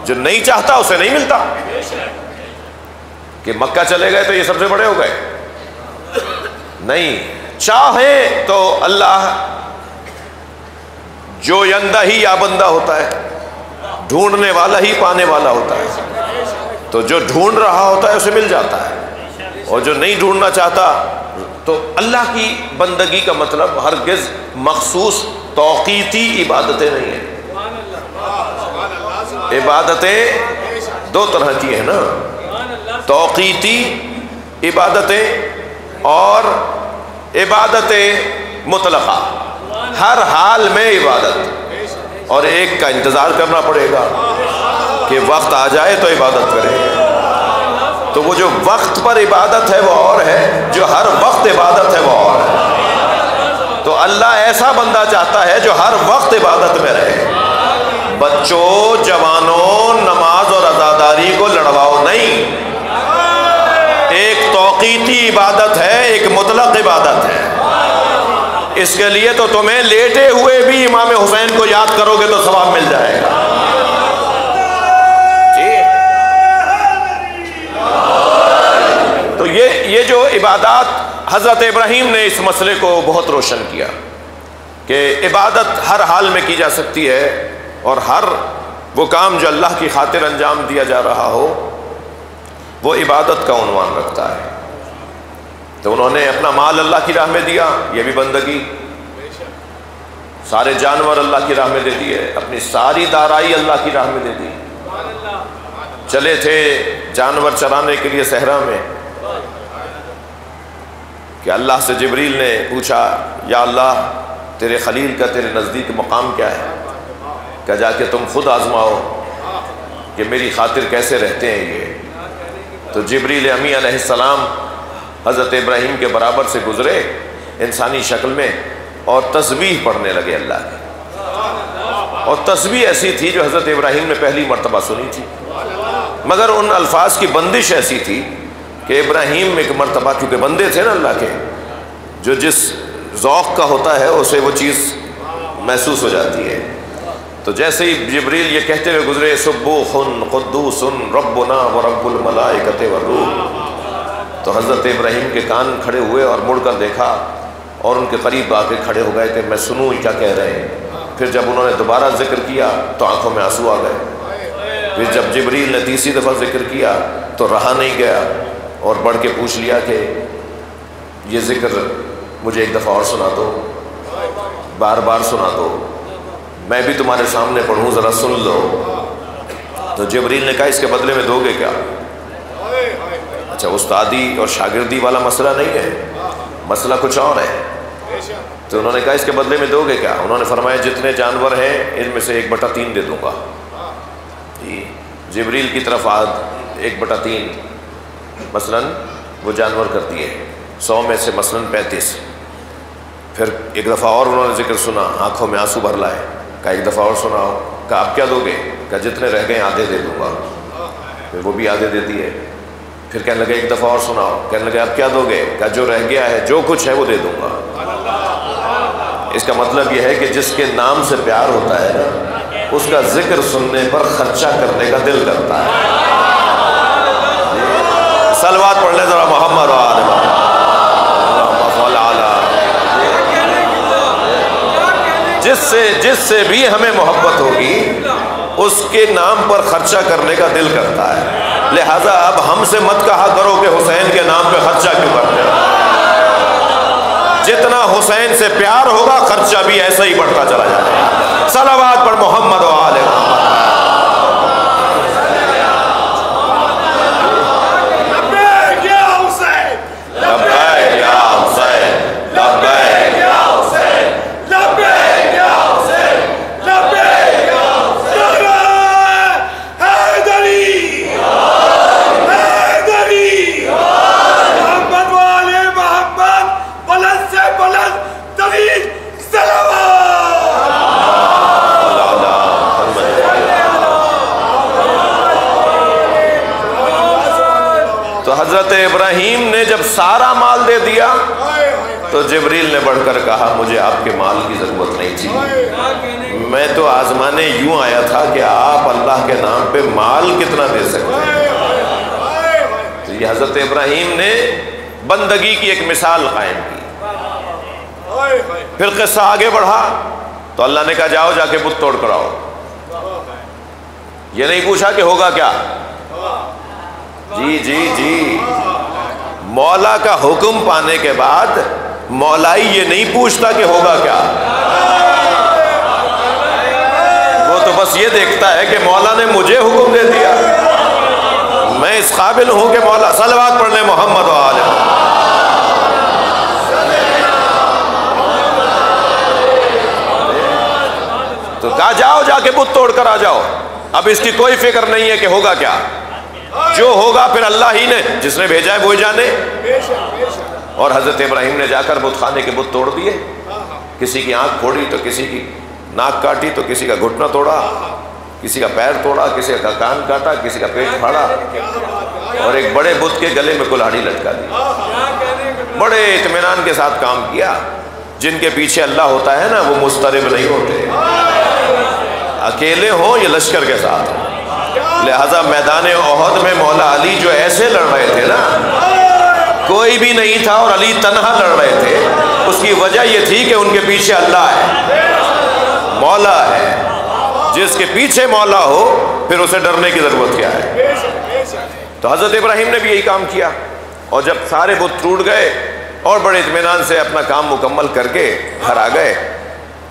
Speaker 1: جو نہیں چاہتا اسے نہیں ملتا۔ کہ مکہ چلے گئے تو یہ سب سے بڑے ہو گئے، نہیں، چاہے تو اللہ جو یندہ ہی یا بندہ ہوتا ہے، ڈھونڈنے والا ہی پانے والا ہوتا ہے۔ تو جو ڈھونڈ رہا ہوتا ہے اسے مل جاتا ہے، اور جو نہیں ڈھونڈنا چاہتا، تو اللہ کی بندگی کا مطلب ہرگز مخصوص توقیتی عبادتیں نہیں ہیں۔ عبادتیں 2 طرح کی ہیں نا، توقیتی عبادتیں اور عبادتیں مطلقہ، ہر حال میں عبادت، اور ایک کا انتظار کرنا پڑے گا کہ وقت آ جائے تو عبادت کرے۔ تو وہ جو وقت پر عبادت ہے وہ اور ہے، جو ہر وقت عبادت ہے وہ اور ہے۔ تو اللہ ایسا بندہ چاہتا ہے جو ہر وقت عبادت میں رہے۔ بچوں، جوانوں، نماز اور عزاداری کو لڑواؤ نہیں۔ ایک توقیتی عبادت ہے، ایک مطلق عبادت ہے۔ اس کے لیے تو تمہیں لیٹے ہوئے بھی امام حسین کو یاد کرو گے تو ثواب مل جائے گا۔ عبادات حضرت ابراہیم نے اس مسئلے کو بہت روشن کیا کہ عبادت ہر حال میں کی جا سکتی ہے، اور ہر وہ کام جو اللہ کی خاطر انجام دیا جا رہا ہو وہ عبادت کا عنوان رکھتا ہے۔ تو انہوں نے اپنا مال اللہ کی راہ میں دیا، یہ بھی بندگی، سارے جانور اللہ کی راہ میں دے دیے، اپنی ساری دارائی اللہ کی راہ میں دے دی۔ چلے تھے جانور چرانے کے لیے صحرا میں کہ اللہ سے جبریل نے پوچھا، یا اللہ تیرے خلیل کا تیرے نزدیک مقام کیا ہے؟ کہ جا کے تم خود آزماؤ کہ میری خاطر کیسے رہتے ہیں یہ۔ تو جبریل امی علیہ السلام حضرت ابراہیم کے برابر سے گزرے انسانی شکل میں، اور تسبیح پڑھنے لگے اللہ کی، اور تسبیح ایسی تھی جو حضرت ابراہیم نے پہلی مرتبہ سنی تھی، مگر ان الفاظ کی بندش ایسی تھی کہ ابراہیم ایک مرتبہ، کیونکہ بندے تھے نا اللہ کے، جو جس ذوق کا ہوتا ہے اسے وہ چیز محسوس ہو جاتی ہے۔ تو جیسے ہی جبریل یہ کہتے ہوئے گزرے، سبوح قدوس ربنا ورب الملائکۃ والروح، تو حضرت ابراہیم کے کان کھڑے ہوئے اور مڑ کر دیکھا، اور ان کے قریب آ کے کھڑے ہو گئے کہ میں سنوں کیا کہہ رہے ہیں۔ پھر جب انہوں نے دوبارہ ذکر کیا تو آنکھوں میں آنسو آ گئے۔ پھر جب جبریل نے تیسری دفعہ ذکر کیا تو رہا نہیں گیا، اور بڑھ کے پوچھ لیا کہ یہ ذکر مجھے ایک دفعہ اور سنا دو، بار بار سنا دو، میں بھی تمہارے سامنے پڑھوں، ذرا سن لو۔ تو جبریل نے کہا اس کے بدلے میں دو گے کیا؟ اچھا، استادی اور شاگردی والا مسئلہ نہیں ہے، مسئلہ کچھ اور ہے۔ تو انہوں نے کہا اس کے بدلے میں دو گے کیا؟ انہوں نے فرمایا جتنے جانور ہیں ان میں سے 1/3 دے دوں گا۔ جی، جبریل کی طرف 1/3 مثلاً وہ جانور کر دیے، 100 میں سے مثلاً 35۔ پھر ایک دفعہ اور انہوں نے ذکر سنا، آنکھوں میں آنسو بھر لائے، کہا ایک دفعہ اور سناؤ۔ کہا آپ کیا دو گے؟ کہا جتنے رہ گئے آدھے دے دوں گا۔ پھر وہ بھی آدھے دے دیے۔ پھر کہنے لگے ایک دفعہ اور سناؤ۔ کہنے لگے آپ کیا دو گے؟ کہا جو رہ گیا ہے، جو کچھ ہے وہ دے دوں گا۔ اس کا مطلب یہ ہے کہ جس کے نام سے پیار ہوتا ہے نا، اس کا ذکر سننے پر خرچہ کرنے کا دل کرتا ہے۔ صلوات پڑھ لیں ذرا محمد و آل محمد۔ جس سے بھی ہمیں محبت ہوگی اس کے نام پر خرچہ کرنے کا دل کرتا ہے۔ لہذا اب ہم سے مت کہا کرو کہ حسین کے نام پہ خرچہ کیوں کرتے ہو۔ جتنا حسین سے پیار ہوگا خرچہ بھی ایسا ہی بڑھتا چلا جائے گا۔ صلوات پر محمد و آل محمد۔ حضرت ابراہیم نے جب سارا مال دے دیا تو جبریل نے بڑھ کر کہا مجھے آپ کے مال کی ضرورت نہیں تھی، میں تو آزمانے یوں آیا تھا کہ آپ اللہ کے نام پہ مال کتنا دے سکتے ہیں۔ تو یہ حضرت ابراہیم نے بندگی کی ایک مثال قائم کی۔ پھر قصہ آگے بڑھا تو اللہ نے کہا جاؤ جا کے بت توڑ کر آؤ۔ یہ نہیں پوچھا کہ ہوگا کیا، جی مولا کا حکم پانے کے بعد مولائی یہ نہیں پوچھتا کہ ہوگا کیا، وہ تو بس یہ دیکھتا ہے کہ مولا نے مجھے حکم دے دیا، میں اس قابل ہوں کہ مولا۔ صلوات پڑھنے محمد و آل محمد۔ تو کہا جاؤ جا کے بت توڑ کر آ جاؤ، اب اس کی کوئی فکر نہیں ہے کہ ہوگا کیا، جو ہوگا پھر اللہ ہی نے، جس نے بھیجا ہے وہی جانے۔ اور حضرت ابراہیم نے جا کر بت خانے کے بت توڑ دیے، کسی کی آنکھ پھوڑی تو کسی کی ناک کاٹی تو کسی کا گھٹنا توڑا، کسی کا پیر توڑا، کسی کا کان کاٹا، کسی کا پیٹ پھاڑا، اور ایک بڑے بت کے گلے میں کلہاڑی لٹکا دی۔ بڑے اطمینان کے ساتھ کام کیا۔ جن کے پیچھے اللہ ہوتا ہے نا وہ مضطرب نہیں ہوتے، اکیلے ہوں یا لشکر کے ساتھ۔ لہذا میدان احد میں مولا علی جو ایسے لڑ رہے تھے نا، کوئی بھی نہیں تھا اور علی تنہا لڑ رہے تھے. اس کی وجہ یہ تھی کہ ان کے پیچھے اللہ ہے، مولا ہے. جس کے پیچھے مولا ہو پھر اسے ڈرنے کی ضرورت کیا ہے؟ تو حضرت ابراہیم نے بھی یہی کام کیا. اور جب سارے بت ٹوٹ گئے اور بڑے اطمینان سے اپنا کام مکمل کر کے گھر آ گئے،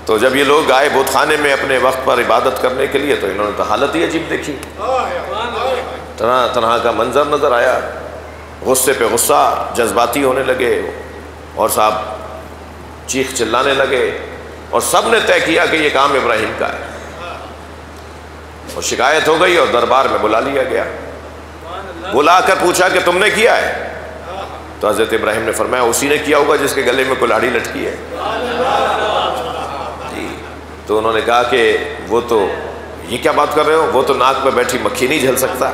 Speaker 1: تو جب یہ لوگ آئے بت خانے میں اپنے وقت پر عبادت کرنے کے لیے تو انہوں نے تو حالت ہی عجیب دیکھی. طرح طرح کا منظر نظر آیا، غصے پہ غصہ، جذباتی ہونے لگے اور صاحب چیخ چلانے لگے. اور سب نے طے کیا کہ یہ کام ابراہیم کا ہے. اور شکایت ہو گئی اور دربار میں بلا لیا گیا. بلا کر پوچھا کہ تم نے کیا ہے؟ تو حضرت ابراہیم نے فرمایا اسی نے کیا ہوگا جس کے گلے میں کلاڑی لٹکی ہے. جی. تو انہوں نے کہا کہ وہ تو یہ کیا بات کر رہے ہو، وہ تو ناک پہ بیٹھی مکھی نہیں جھل سکتا.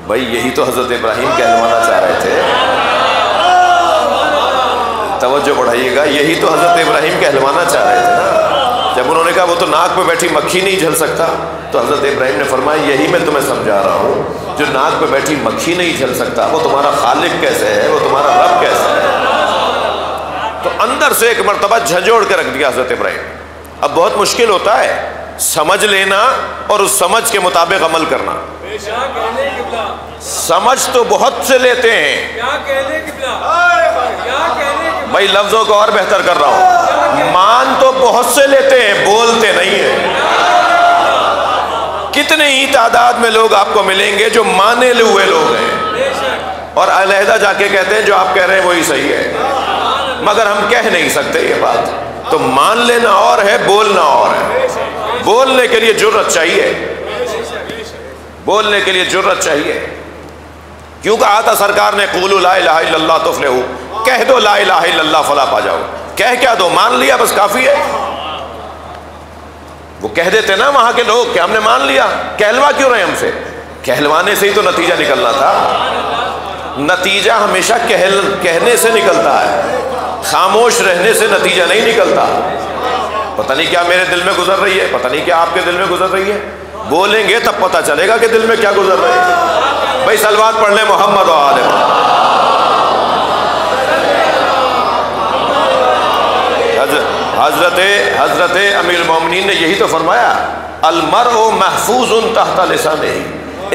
Speaker 1: بھائی یہی تو حضرت ابراہیم کہلوانا چاہ رہے تھے. توجہ بڑھائیے گا، یہی تو حضرت ابراہیم کہلوانا چاہ رہے تھے نا. جب انہوں نے کہا وہ تو ناک پہ بیٹھی مکھی نہیں جھل سکتا، تو حضرت ابراہیم نے فرمایا یہی میں تمہیں سمجھا رہا ہوں، جو ناک پہ بیٹھی مکھی نہیں جھل سکتا وہ تمہارا خالق کیسے ہے، وہ تمہارا رب کیسے ہے. تو اندر سے ایک مرتبہ جھنجھوڑ کے رکھ دیا حضرت ابراہیم. اب بہت مشکل ہوتا ہے سمجھ لینا اور اس سمجھ کے مطابق عمل کرنا. سمجھ تو بہت سے لیتے ہیں، بھائی لفظوں کو اور بہتر کر رہا ہوں، مان تو بہت سے لیتے ہیں، بولتے نہیں ہیں. کتنے ہی تعداد میں لوگ آپ کو ملیں گے جو مانے ہوئے لوگ ہیں اور علیحدہ جا کے کہتے ہیں جو آپ کہہ رہے ہیں وہی صحیح ہے، مگر ہم کہہ نہیں سکتے یہ بات. تو مان لینا اور ہے، بولنا اور ہے. بولنے کے لیے جرأت چاہیے، بولنے کے لیے جرأت چاہیے. کیوں کہا تھا سرکار نے قولوا لا الہ الا اللہ تفلحوا، کہہ دو لا الہ الا اللہ فلاح پا جاؤ. کہہ کیا دو، مان لیا بس کافی ہے. وہ کہہ دیتے نا وہاں کے لوگ کہ ہم نے مان لیا، کہلوا کیوں رہے ہم سے؟ کہلوانے سے ہی تو نتیجہ نکلنا تھا. نتیجہ ہمیشہ کہنے سے نکلتا ہے، خاموش رہنے سے نتیجہ نہیں نکلتا. پتہ نہیں کیا میرے دل میں گزر رہی ہے، پتہ نہیں کیا آپ کے دل میں گزر رہی ہے. بولیں گے تب پتہ چلے گا کہ دل میں کیا گزر رہی ہے. بھائی صلوات پڑھ لیں محمد و آل محمد. حضرت امیر المومنین نے یہی تو فرمایا المرء محفوظ تحت لسانہ،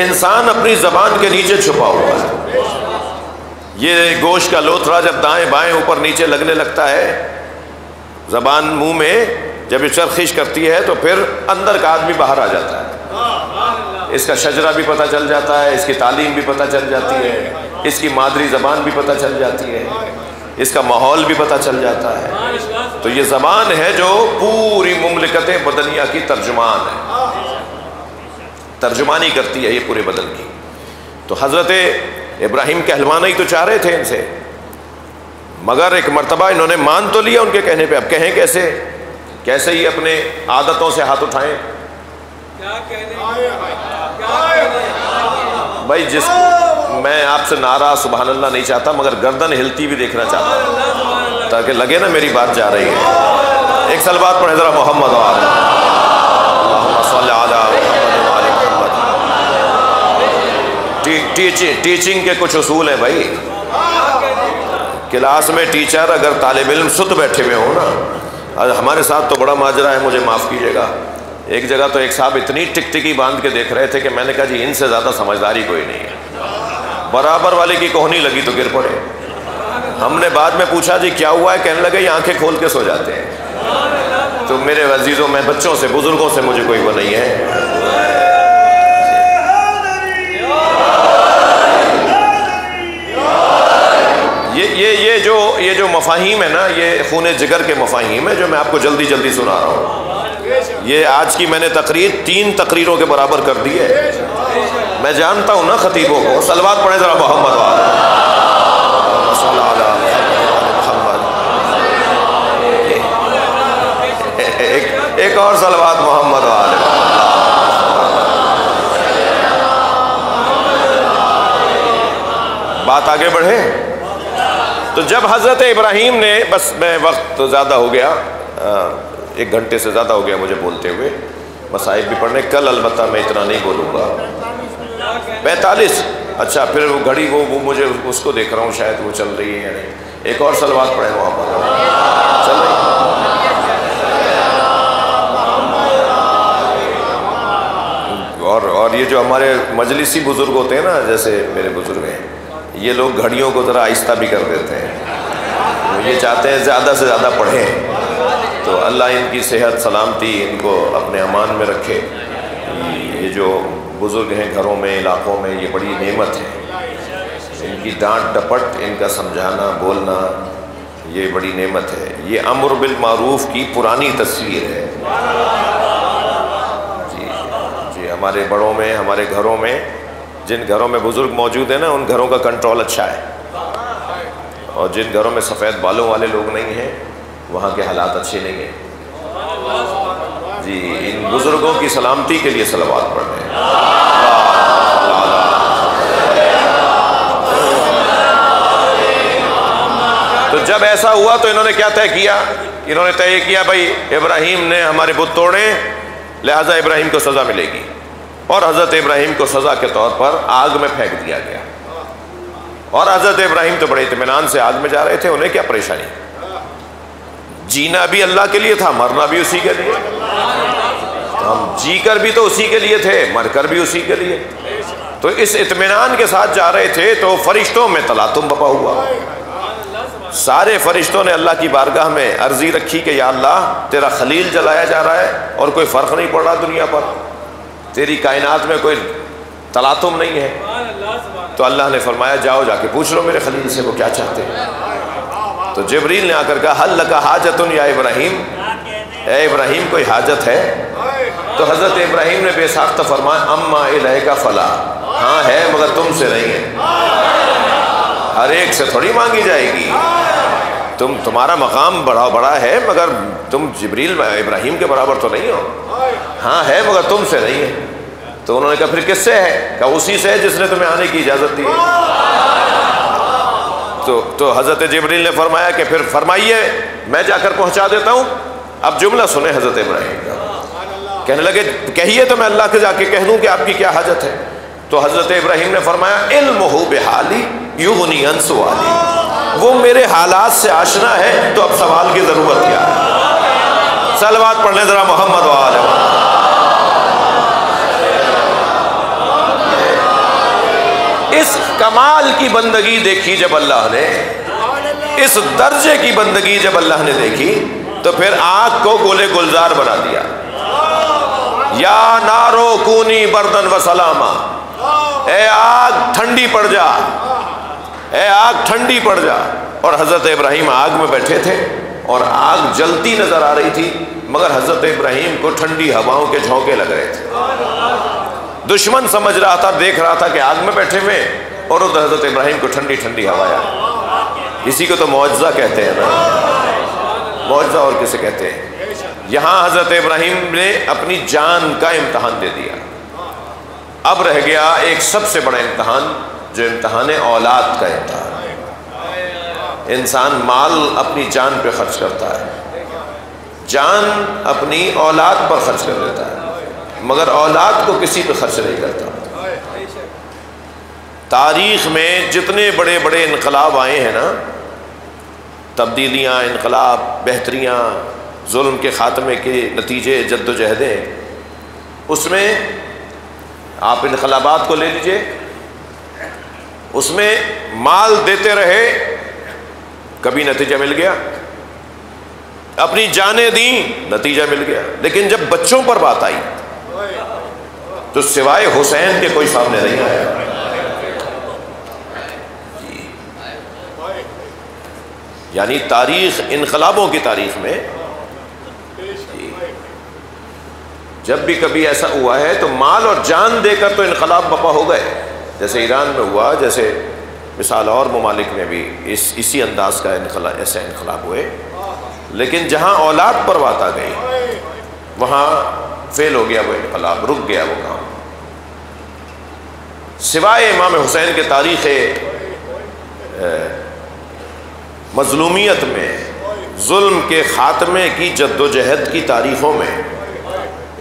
Speaker 1: انسان اپنی زبان کے نیچے چھپا ہوا ہے. یہ گوشت کا لوتھڑا جب دائیں بائیں اوپر نیچے لگنے لگتا ہے زبان منہ میں، جب یہ چرخش کرتی ہے تو پھر اندر کا آدمی باہر آ جاتا ہے. اس کا شجرہ بھی پتہ چل جاتا ہے، اس کی تعلیم بھی پتہ چل جاتی ہے، اس کی مادری زبان بھی پتہ چل جاتی ہے، اس کا ماحول بھی پتہ چل جاتا ہے. تو یہ زبان ہے جو پوری مملکت بدنیہ کی ترجمان ہے، ترجمانی کرتی ہے یہ پورے بدن کی. تو حضرت ابراہیم کہلوانا ہی تو چاہ رہے تھے ان سے، مگر ایک مرتبہ انہوں نے مان تو لیا ان کے کہنے پہ. اب کہیں کیسے؟ کیسے ہی اپنے عادتوں سے ہاتھ اٹھائیں. بھائی جس میں آپ سے نعرہ سبحان اللہ نہیں چاہتا، مگر گردن ہلتی بھی دیکھنا چاہتا ہوں تاکہ لگے نا میری بات جا رہی ہے. ایک صلوات پڑھیں ذرا محمد و آل اللہم صلی علی محمد و آل محمد. ٹیچنگ کے کچھ اصول ہیں بھائی. کلاس میں ٹیچر اگر طالب علم ست بیٹھے ہوئے ہوں نا، ہمارے ساتھ تو بڑا ماجرا ہے، مجھے معاف کیجیے گا. ایک جگہ تو ایک صاحب اتنی ٹکٹکی باندھ کے دیکھ رہے تھے کہ میں نے کہا جی ان سے زیادہ سمجھداری کوئی نہیں ہے. برابر والے کی کوہنی لگی تو گر پڑے. ہم نے بعد میں پوچھا جی کیا ہوا ہے، کہنے لگے یہ آنکھیں کھول کے سو جاتے ہیں. تو میرے عزیزوں میں بچوں سے بزرگوں سے مجھے کوئی وہ نہیں ہے. یہ جو مفاہیم ہے نا، یہ خون جگر کے مفاہیم ہے جو میں آپ کو جلدی جلدی سنا رہا ہوں. یہ آج کی میں نے تقریر 3 تقریروں کے برابر کر دی ہے. میں جانتا ہوں نا خطیبوں کو. صلوات پڑھیں ذرا محمد و آل محمد. ایک اور صلوات محمد و آل. بات آگے بڑھے. تو جب حضرت ابراہیم نے، بس میں وقت تو زیادہ ہو گیا، 1 گھنٹے سے زیادہ ہو گیا مجھے بولتے ہوئے، مسائل بھی پڑھنے. کل البتہ میں اتنا نہیں بولوں گا. 45 اچھا پھر وہ گھڑی وہ مجھے اس کو دیکھ رہا ہوں شاید وہ چل رہی ہے یا نہیں. ایک اور صلوات پڑھیں وہاں پر چل رہی ہے. اور یہ جو ہمارے مجلسی بزرگ ہوتے ہیں نا، جیسے میرے بزرگ ہیں، یہ لوگ گھڑیوں کو ذرا آہستہ بھی کر دیتے ہیں. یہ چاہتے ہیں زیادہ سے زیادہ پڑھیں، تو اللہ ان کی صحت سلامتی ان کو اپنے امان میں رکھے. یہ جو بزرگ ہیں گھروں میں علاقوں میں، یہ بڑی نعمت ہے. ان کی ڈانٹ ڈپٹ، ان کا سمجھانا بولنا، یہ بڑی نعمت ہے. یہ امر بالمعروف کی پرانی تصویر ہے. ہمارے بڑوں میں، ہمارے گھروں میں، جن گھروں میں بزرگ موجود ہیں نا، ان گھروں کا کنٹرول اچھا ہے. اور جن گھروں میں سفید بالوں والے لوگ نہیں ہیں، وہاں کے حالات اچھے نہیں ہیں. جی ان بزرگوں کی سلامتی کے لیے صلوات پڑھ رہے ہیں. تو جب ایسا ہوا تو انہوں نے کیا طے کیا؟ انہوں نے طے کیا بھائی ابراہیم نے ہمارے بت توڑے، لہٰذا ابراہیم کو سزا ملے گی. اور حضرت ابراہیم کو سزا کے طور پر آگ میں پھینک دیا گیا. اور حضرت ابراہیم تو بڑے اطمینان سے آگ میں جا رہے تھے، انہیں کیا پریشانی. جینا بھی اللہ کے لیے تھا، مرنا بھی اسی کے لیے. ہم جی کر بھی تو اسی کے لیے تھے، مر کر بھی اسی کے لیے. تو اس اطمینان کے ساتھ جا رہے تھے تو فرشتوں میں تلاطم بپا ہوا. سارے فرشتوں نے اللہ کی بارگاہ میں عرضی رکھی کہ یا اللہ تیرا خلیل جلایا جا رہا ہے اور کوئی فرق نہیں پڑ رہا دنیا پر، تیری کائنات میں کوئی تلاطم نہیں ہے. تو اللہ نے فرمایا جاؤ جا کے پوچھ لو میرے خلیل سے وہ کیا چاہتے ہیں. تو جبریل نے آ کر کہا حل لک حاجت یا ابراہیم، اے ابراہیم کوئی حاجت ہے؟ تو حضرت ابراہیم نے بے ساختہ فرمایا اما الیک فلا، ہاں ہے مگر تم سے نہیں ہے. ہر ایک سے تھوڑی مانگی جائے گی. تمہارا مقام بڑا ہے، مگر تم جبریل ابراہیم کے برابر تو نہیں ہو. ہاں ہے مگر تم سے نہیں ہے. تو انہوں نے کہا پھر کس سے ہے؟ کہا اسی سے ہے جس نے تمہیں آنے کی اجازت دی. تو حضرت جبریل نے فرمایا کہ پھر فرمائیے میں جا کر پہنچا دیتا ہوں. اب جملہ سنیں حضرت ابراہیم کا. کہنے لگے کہیے تو میں اللہ کے جا کے کہہ دوں کہ آپ کی کیا حاجت ہے. تو حضرت ابراہیم نے فرمایا علمہ بحالی یغنی عن سوالی، وہ میرے حالات سے آشنا ہے تو اب سوال کی ضرورت کیا ہے. صلوات پڑھ لیں ذرا محمد و آل محمد. اس کمال کی بندگی دیکھی جب اللہ نے، اس درجے کی بندگی جب اللہ نے دیکھی تو پھر آگ کو گلے گلزار بنا دیا. یا نارو کونی بردن و سلاما، اے آگ ٹھنڈی پڑ جا، اے آگ ٹھنڈی پڑ جا. اور حضرت ابراہیم آگ میں بیٹھے تھے اور آگ جلتی نظر آ رہی تھی، مگر حضرت ابراہیم کو ٹھنڈی ہواؤں کے جھونکے لگ رہے تھے. دشمن سمجھ رہا تھا، دیکھ رہا تھا کہ آگ میں بیٹھے ہوئے اور ادھر حضرت ابراہیم کو ٹھنڈی ٹھنڈی ہوائیں. اسی کو تو معجزہ کہتے ہیں نا. معجزہ اور کسے کہتے ہیں؟ یہاں حضرت ابراہیم نے اپنی جان کا امتحان دے دیا. اب رہ گیا ایک سب سے بڑا امتحان، جو امتحان اولاد کا امتحان. انسان مال اپنی جان پہ خرچ کرتا ہے، جان اپنی اولاد پر خرچ کر دیتا ہے، مگر اولاد کو کسی پہ خرچ نہیں کرتا. تاریخ میں جتنے بڑے بڑے انقلاب آئے ہیں نا، تبدیلیاں، انقلاب، بہتریاں، ظلم کے خاتمے کے نتیجے، جد و جہدیں، اس میں آپ انقلابات کو لے لیجئے، اس میں مال دیتے رہے، کبھی نتیجہ مل گیا. اپنی جانیں دیں، نتیجہ مل گیا. لیکن جب بچوں پر بات آئی تو سوائے حسین کے کوئی سامنے نہیں آیا. یعنی تاریخ، انقلابوں کی تاریخ میں جب بھی کبھی ایسا ہوا ہے تو مال اور جان دے کر تو انقلاب بپا ہو گئے. جیسے ایران میں ہوا، جیسے مثال اور ممالک میں بھی اسی انداز کا ایسے انقلاب ہوئے. لیکن جہاں اولاد پر بات آ گئی وہاں فیل ہو گیا وہ انقلاب، رک گیا وہ کام. سوائے امام حسین کے تاریخ مظلومیت میں، ظلم کے خاتمے کی جد و جہد کی تاریخوں میں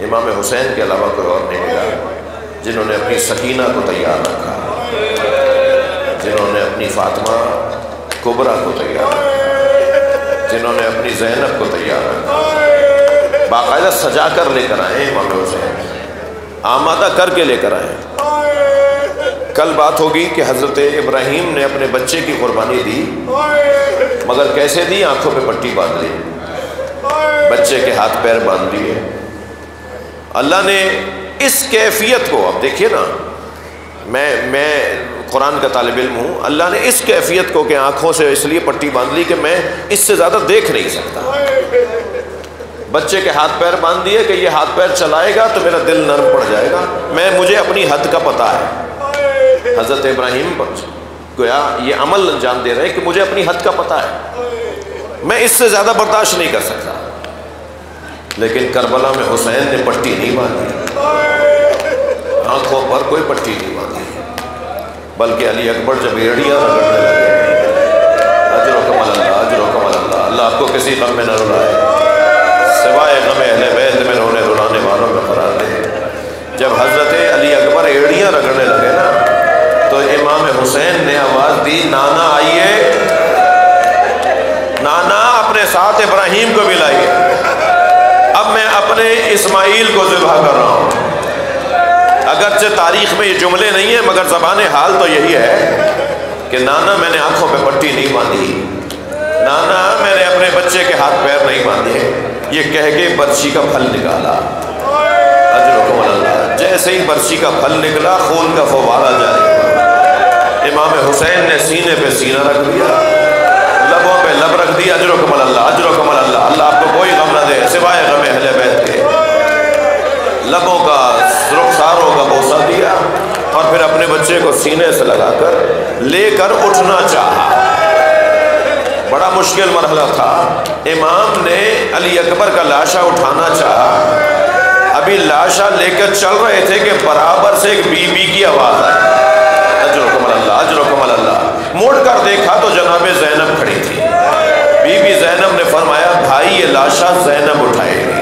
Speaker 1: امام حسین کے علاوہ کوئی اور نہیں ملا جنہوں نے اپنی سکینہ کو تیار رکھا. جنہوں نے اپنی فاطمہ کبریٰ کو تیار رکھا، جنہوں نے اپنی زینب کو تیار رکھا، باقاعدہ سجا کر لے کر آئے امام حسین، آمادہ کر کے لے کر آئے۔ کل بات ہوگی کہ حضرت ابراہیم نے اپنے بچے کی قربانی دی، مگر کیسے دی؟ آنکھوں پہ پٹی باندھ لی، بچے کے ہاتھ پیر باندھ دیے۔ اللہ نے اس کیفیت کو، اب دیکھیے نا، میں قرآن کا طالب علم ہوں، اللہ نے اس کیفیت کو کہ آنکھوں سے اس لیے پٹی باندھ لی کہ میں اس سے زیادہ دیکھ نہیں سکتا۔ بچے کے ہاتھ پیر باندھ دیے کہ یہ ہاتھ پیر چلائے گا تو میرا دل نرم پڑ جائے گا، مجھے اپنی حد کا پتہ ہے۔ حضرت ابراہیم گویا یہ عمل انجام دے رہے ہیں کہ مجھے اپنی حد کا پتہ ہے، میں اس سے زیادہ برداشت نہیں کر سکتا۔ لیکن کربلا میں حسین نے پٹی نہیں باندھی، آنکھوں پر کوئی پٹی نہیں باندھی، بلکہ علی اکبر جب ایڑیاں رگڑنے لگے، اجر و کمال اللہ، اجر و کمال اللہ، اللہ آپ کو کسی غم میں نہ رلائے، سوائے غم اہل بیت میں رونے رلانے والوں میں قرار دے۔ جب حضرت علی اکبر ایڑیاں رگڑنے لگے نا تو امام حسین نے آواز دی، نانا آئیے، نانا اپنے ساتھ ابراہیم کو بھی لائیے، اب میں اپنے اسماعیل کو ذبح کر رہا ہوں۔ اگرچہ تاریخ میں یہ جملے نہیں ہیں مگر زبان حال تو یہی ہے کہ نانا میں نے آنکھوں پہ پٹی نہیں باندھی، نانا میں نے اپنے بچے کے ہاتھ پیر نہیں باندھے، یہ کہہ کے برچی کا پھل نکالا، اجرکم اللہ۔ جیسے ہی برچی کا پھل نکلا خون کا فوارہ جاری ہوا، امام حسین نے سینے پہ سینہ رکھ دیا، لبوں پہ لب رکھ دیا، اجرکم اللہ، اجرکم اللہ، اللہ آپ کو کوئی غم نہ دے سوائے غم اہل بیت کے۔ لبوں کا رخساروں کا بوسہ دیا اور پھر اپنے بچے کو سینے سے لگا کر لے کر اٹھنا چاہا۔ بڑا مشکل مرحلہ تھا، امام نے علی اکبر کا لاشا اٹھانا چاہا، ابھی لاشا لے کر چل رہے تھے کہ برابر سے ایک بی بی کی آواز آئی، اجرکم اللہ، اجرکم اللہ۔ مڑ کر دیکھا تو جناب زینب کھڑی تھی، بی بی زینب نے فرمایا بھائی یہ لاشا زینب اٹھائے گی،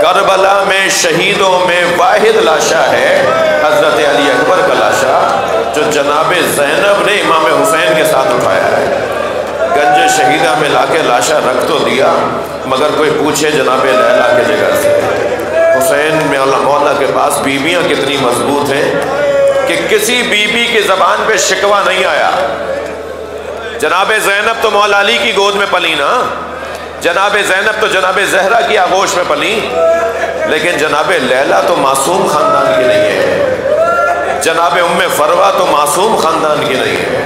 Speaker 1: کربلا میں شہیدوں میں واحد لاشا ہے حضرت علی اکبر کا لاشا جو جناب زینب نے امام حسین کے ساتھ اٹھایا ہے۔ گنج شہیدہ میں لا کے لاشا رکھ تو دیا مگر کوئی پوچھے جناب لیلا کے جگہ سے، حسین مولا کے پاس بیویاں کتنی مضبوط ہیں کہ کسی بی بی کی زبان پہ شکوہ نہیں آیا۔ جناب زینب تو مولا علی کی گود میں پلی نا، جناب زینب تو جناب زہرا کی آغوش میں پلی، لیکن جناب لیلا تو معصوم خاندان کی نہیں ہے، جناب ام فروہ تو معصوم خاندان کی نہیں ہے،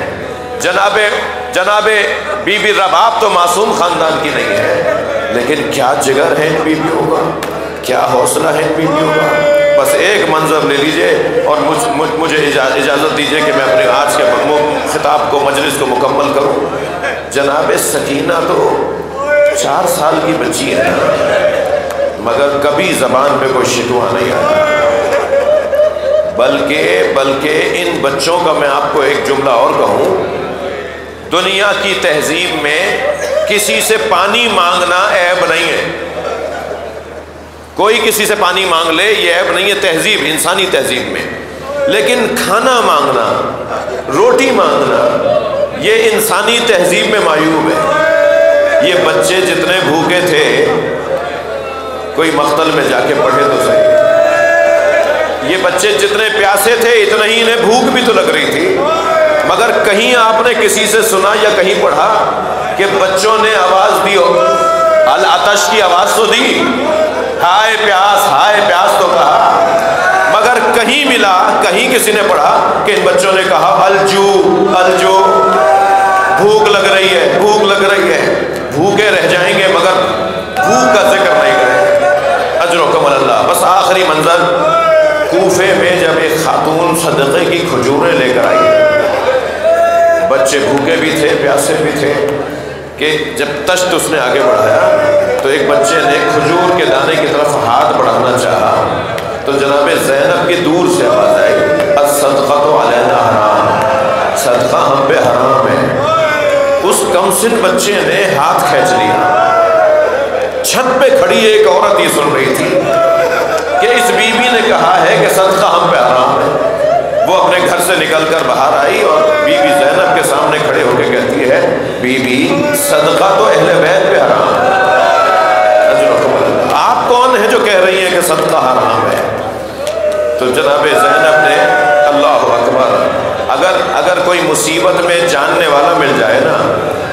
Speaker 1: جناب بی بی رباب تو معصوم خاندان کی نہیں ہے، لیکن کیا جگر ہے ان بیویوں کا، کیا حوصلہ ہے ان بیویوں کا۔ بس ایک منظر لے لیجئے اور مجھے اجازت دیجئے کہ میں اپنے آج کے خطاب کو مجلس کو مکمل کروں۔ جناب سکینہ تو 4 سال کی بچی ہے مگر کبھی زبان پہ کوئی شکوہ نہیں آتا، بلکہ ان بچوں کا میں آپ کو ایک جملہ اور کہوں، دنیا کی تہذیب میں کسی سے پانی مانگنا عیب نہیں ہے، کوئی کسی سے پانی مانگ لے یہ عیب نہیں ہے تہذیب، انسانی تہذیب میں، لیکن کھانا مانگنا، روٹی مانگنا یہ انسانی تہذیب میں معیوب ہے۔ یہ بچے جتنے بھوکے تھے، کوئی مقتل میں جا کے پڑھے تو صحیح، یہ بچے جتنے پیاسے تھے اتنا ہی انہیں بھوک بھی تو لگ رہی تھی، مگر کہیں آپ نے کسی سے سنا یا کہیں پڑھا کہ بچوں نے آواز دی، العطش کی آواز تو دی، ہائے پیاس تو کہا، مگر کہیں ملا، کہیں کسی نے پڑھا کہ ان بچوں نے کہا الجو الجو، بھوک لگ رہی ہے، بھوک لگ رہی ہے، بھوکے رہ جائیں گے مگر بھوک کا ذکر نہیں کریں۔ اجرکم اللہ۔ بس آخری منظر، کوفے میں جب ایک خاتون صدقے کی کھجوریں لے کر آئی، بچے بھوکے بھی تھے پیاسے بھی تھے، کہ جب تشت اس نے آگے بڑھایا تو ایک بچے نے کھجور کے دانے کی طرف ہاتھ بڑھانا چاہا تو جناب زینب کی دور سے آواز آئی، الصدقۃ علینا حرام، صدقہ ہم پہ حرام ہے۔ اس کمسن بچے نے ہاتھ کھینچ لیا، چھت پہ کھڑی ایک عورت یہ سن رہی تھی کہ اس بی بی نے کہا ہے کہ صدقہ ہم پہ حرام ہے۔ وہ اپنے گھر سے نکل کر باہر آئی صدقہ تو اہل بیت پہ حرام ہے۔ آپ کون ہیں جو کہہ رہی ہیں کہ صدقہ حرام ہے؟ تو جناب زینب نے اللہ اکبر، اگر کوئی مصیبت میں جاننے والا مل جائے نا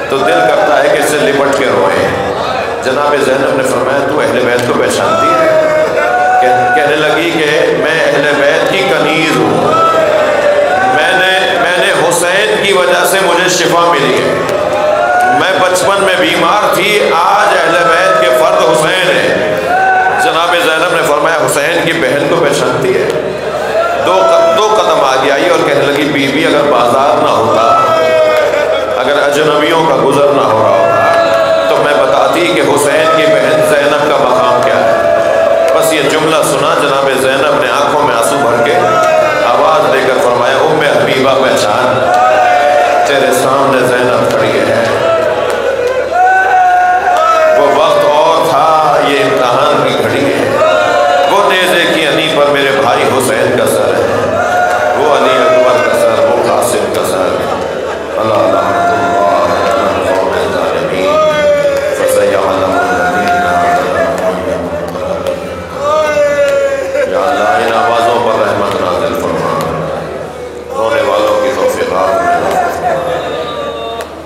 Speaker 1: تو دل کرتا ہے کہ اس سے لپٹ کے روئیں۔ جناب زینب نے فرمایا تو اہل بیت کو پہچانتی ہے؟ کہنے لگی کہ میں اہل بیت کی کنیز ہوں، میں نے حسین کی وجہ سے مجھے شفا ملی ہے، میں بچپن میں بیمار تھی، آج اہل بیت کے فرد حسین ہیں۔ جناب زینب نے فرمایا حسین کی بہن کو پہچانتی ہے؟ دو قدم آگے آئی اور کہنے لگی بی بی اگر بازار نہ ہوتا، اگر اجنبیوں کا گزر نہ ہو رہا ہوتا تو میں بتاتی کہ حسین کی بہن زینب کا مقام کیا ہے۔ بس یہ جملہ سنا جناب زینب نے آنکھوں میں آنسو بھر کے آواز دے کر فرمایا ام حبیبہ پہچان، تیرے سامنے زینب کھڑی ہے۔ وہ وقت اور تھا، یہ امتحان کی گھڑی ہے۔ وہ نیزے کی علی پر میرے بھائی حسین کا سر ہے، وہ علی اکبر کا سر، وہ قاسم کا سر۔ اللہ لعنت اللہ علی القوم الظالمین فسيعلم الذين یا اللہ ان آوازوں پر رحمت نازل فرما، رونے والوں کی توفیقات میں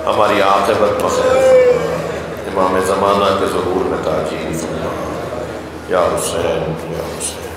Speaker 1: ہماری عاقبت بخیر فرما، امام زمانہ کے ظہور میں تاجیل فرما، یا حسین یا حسین۔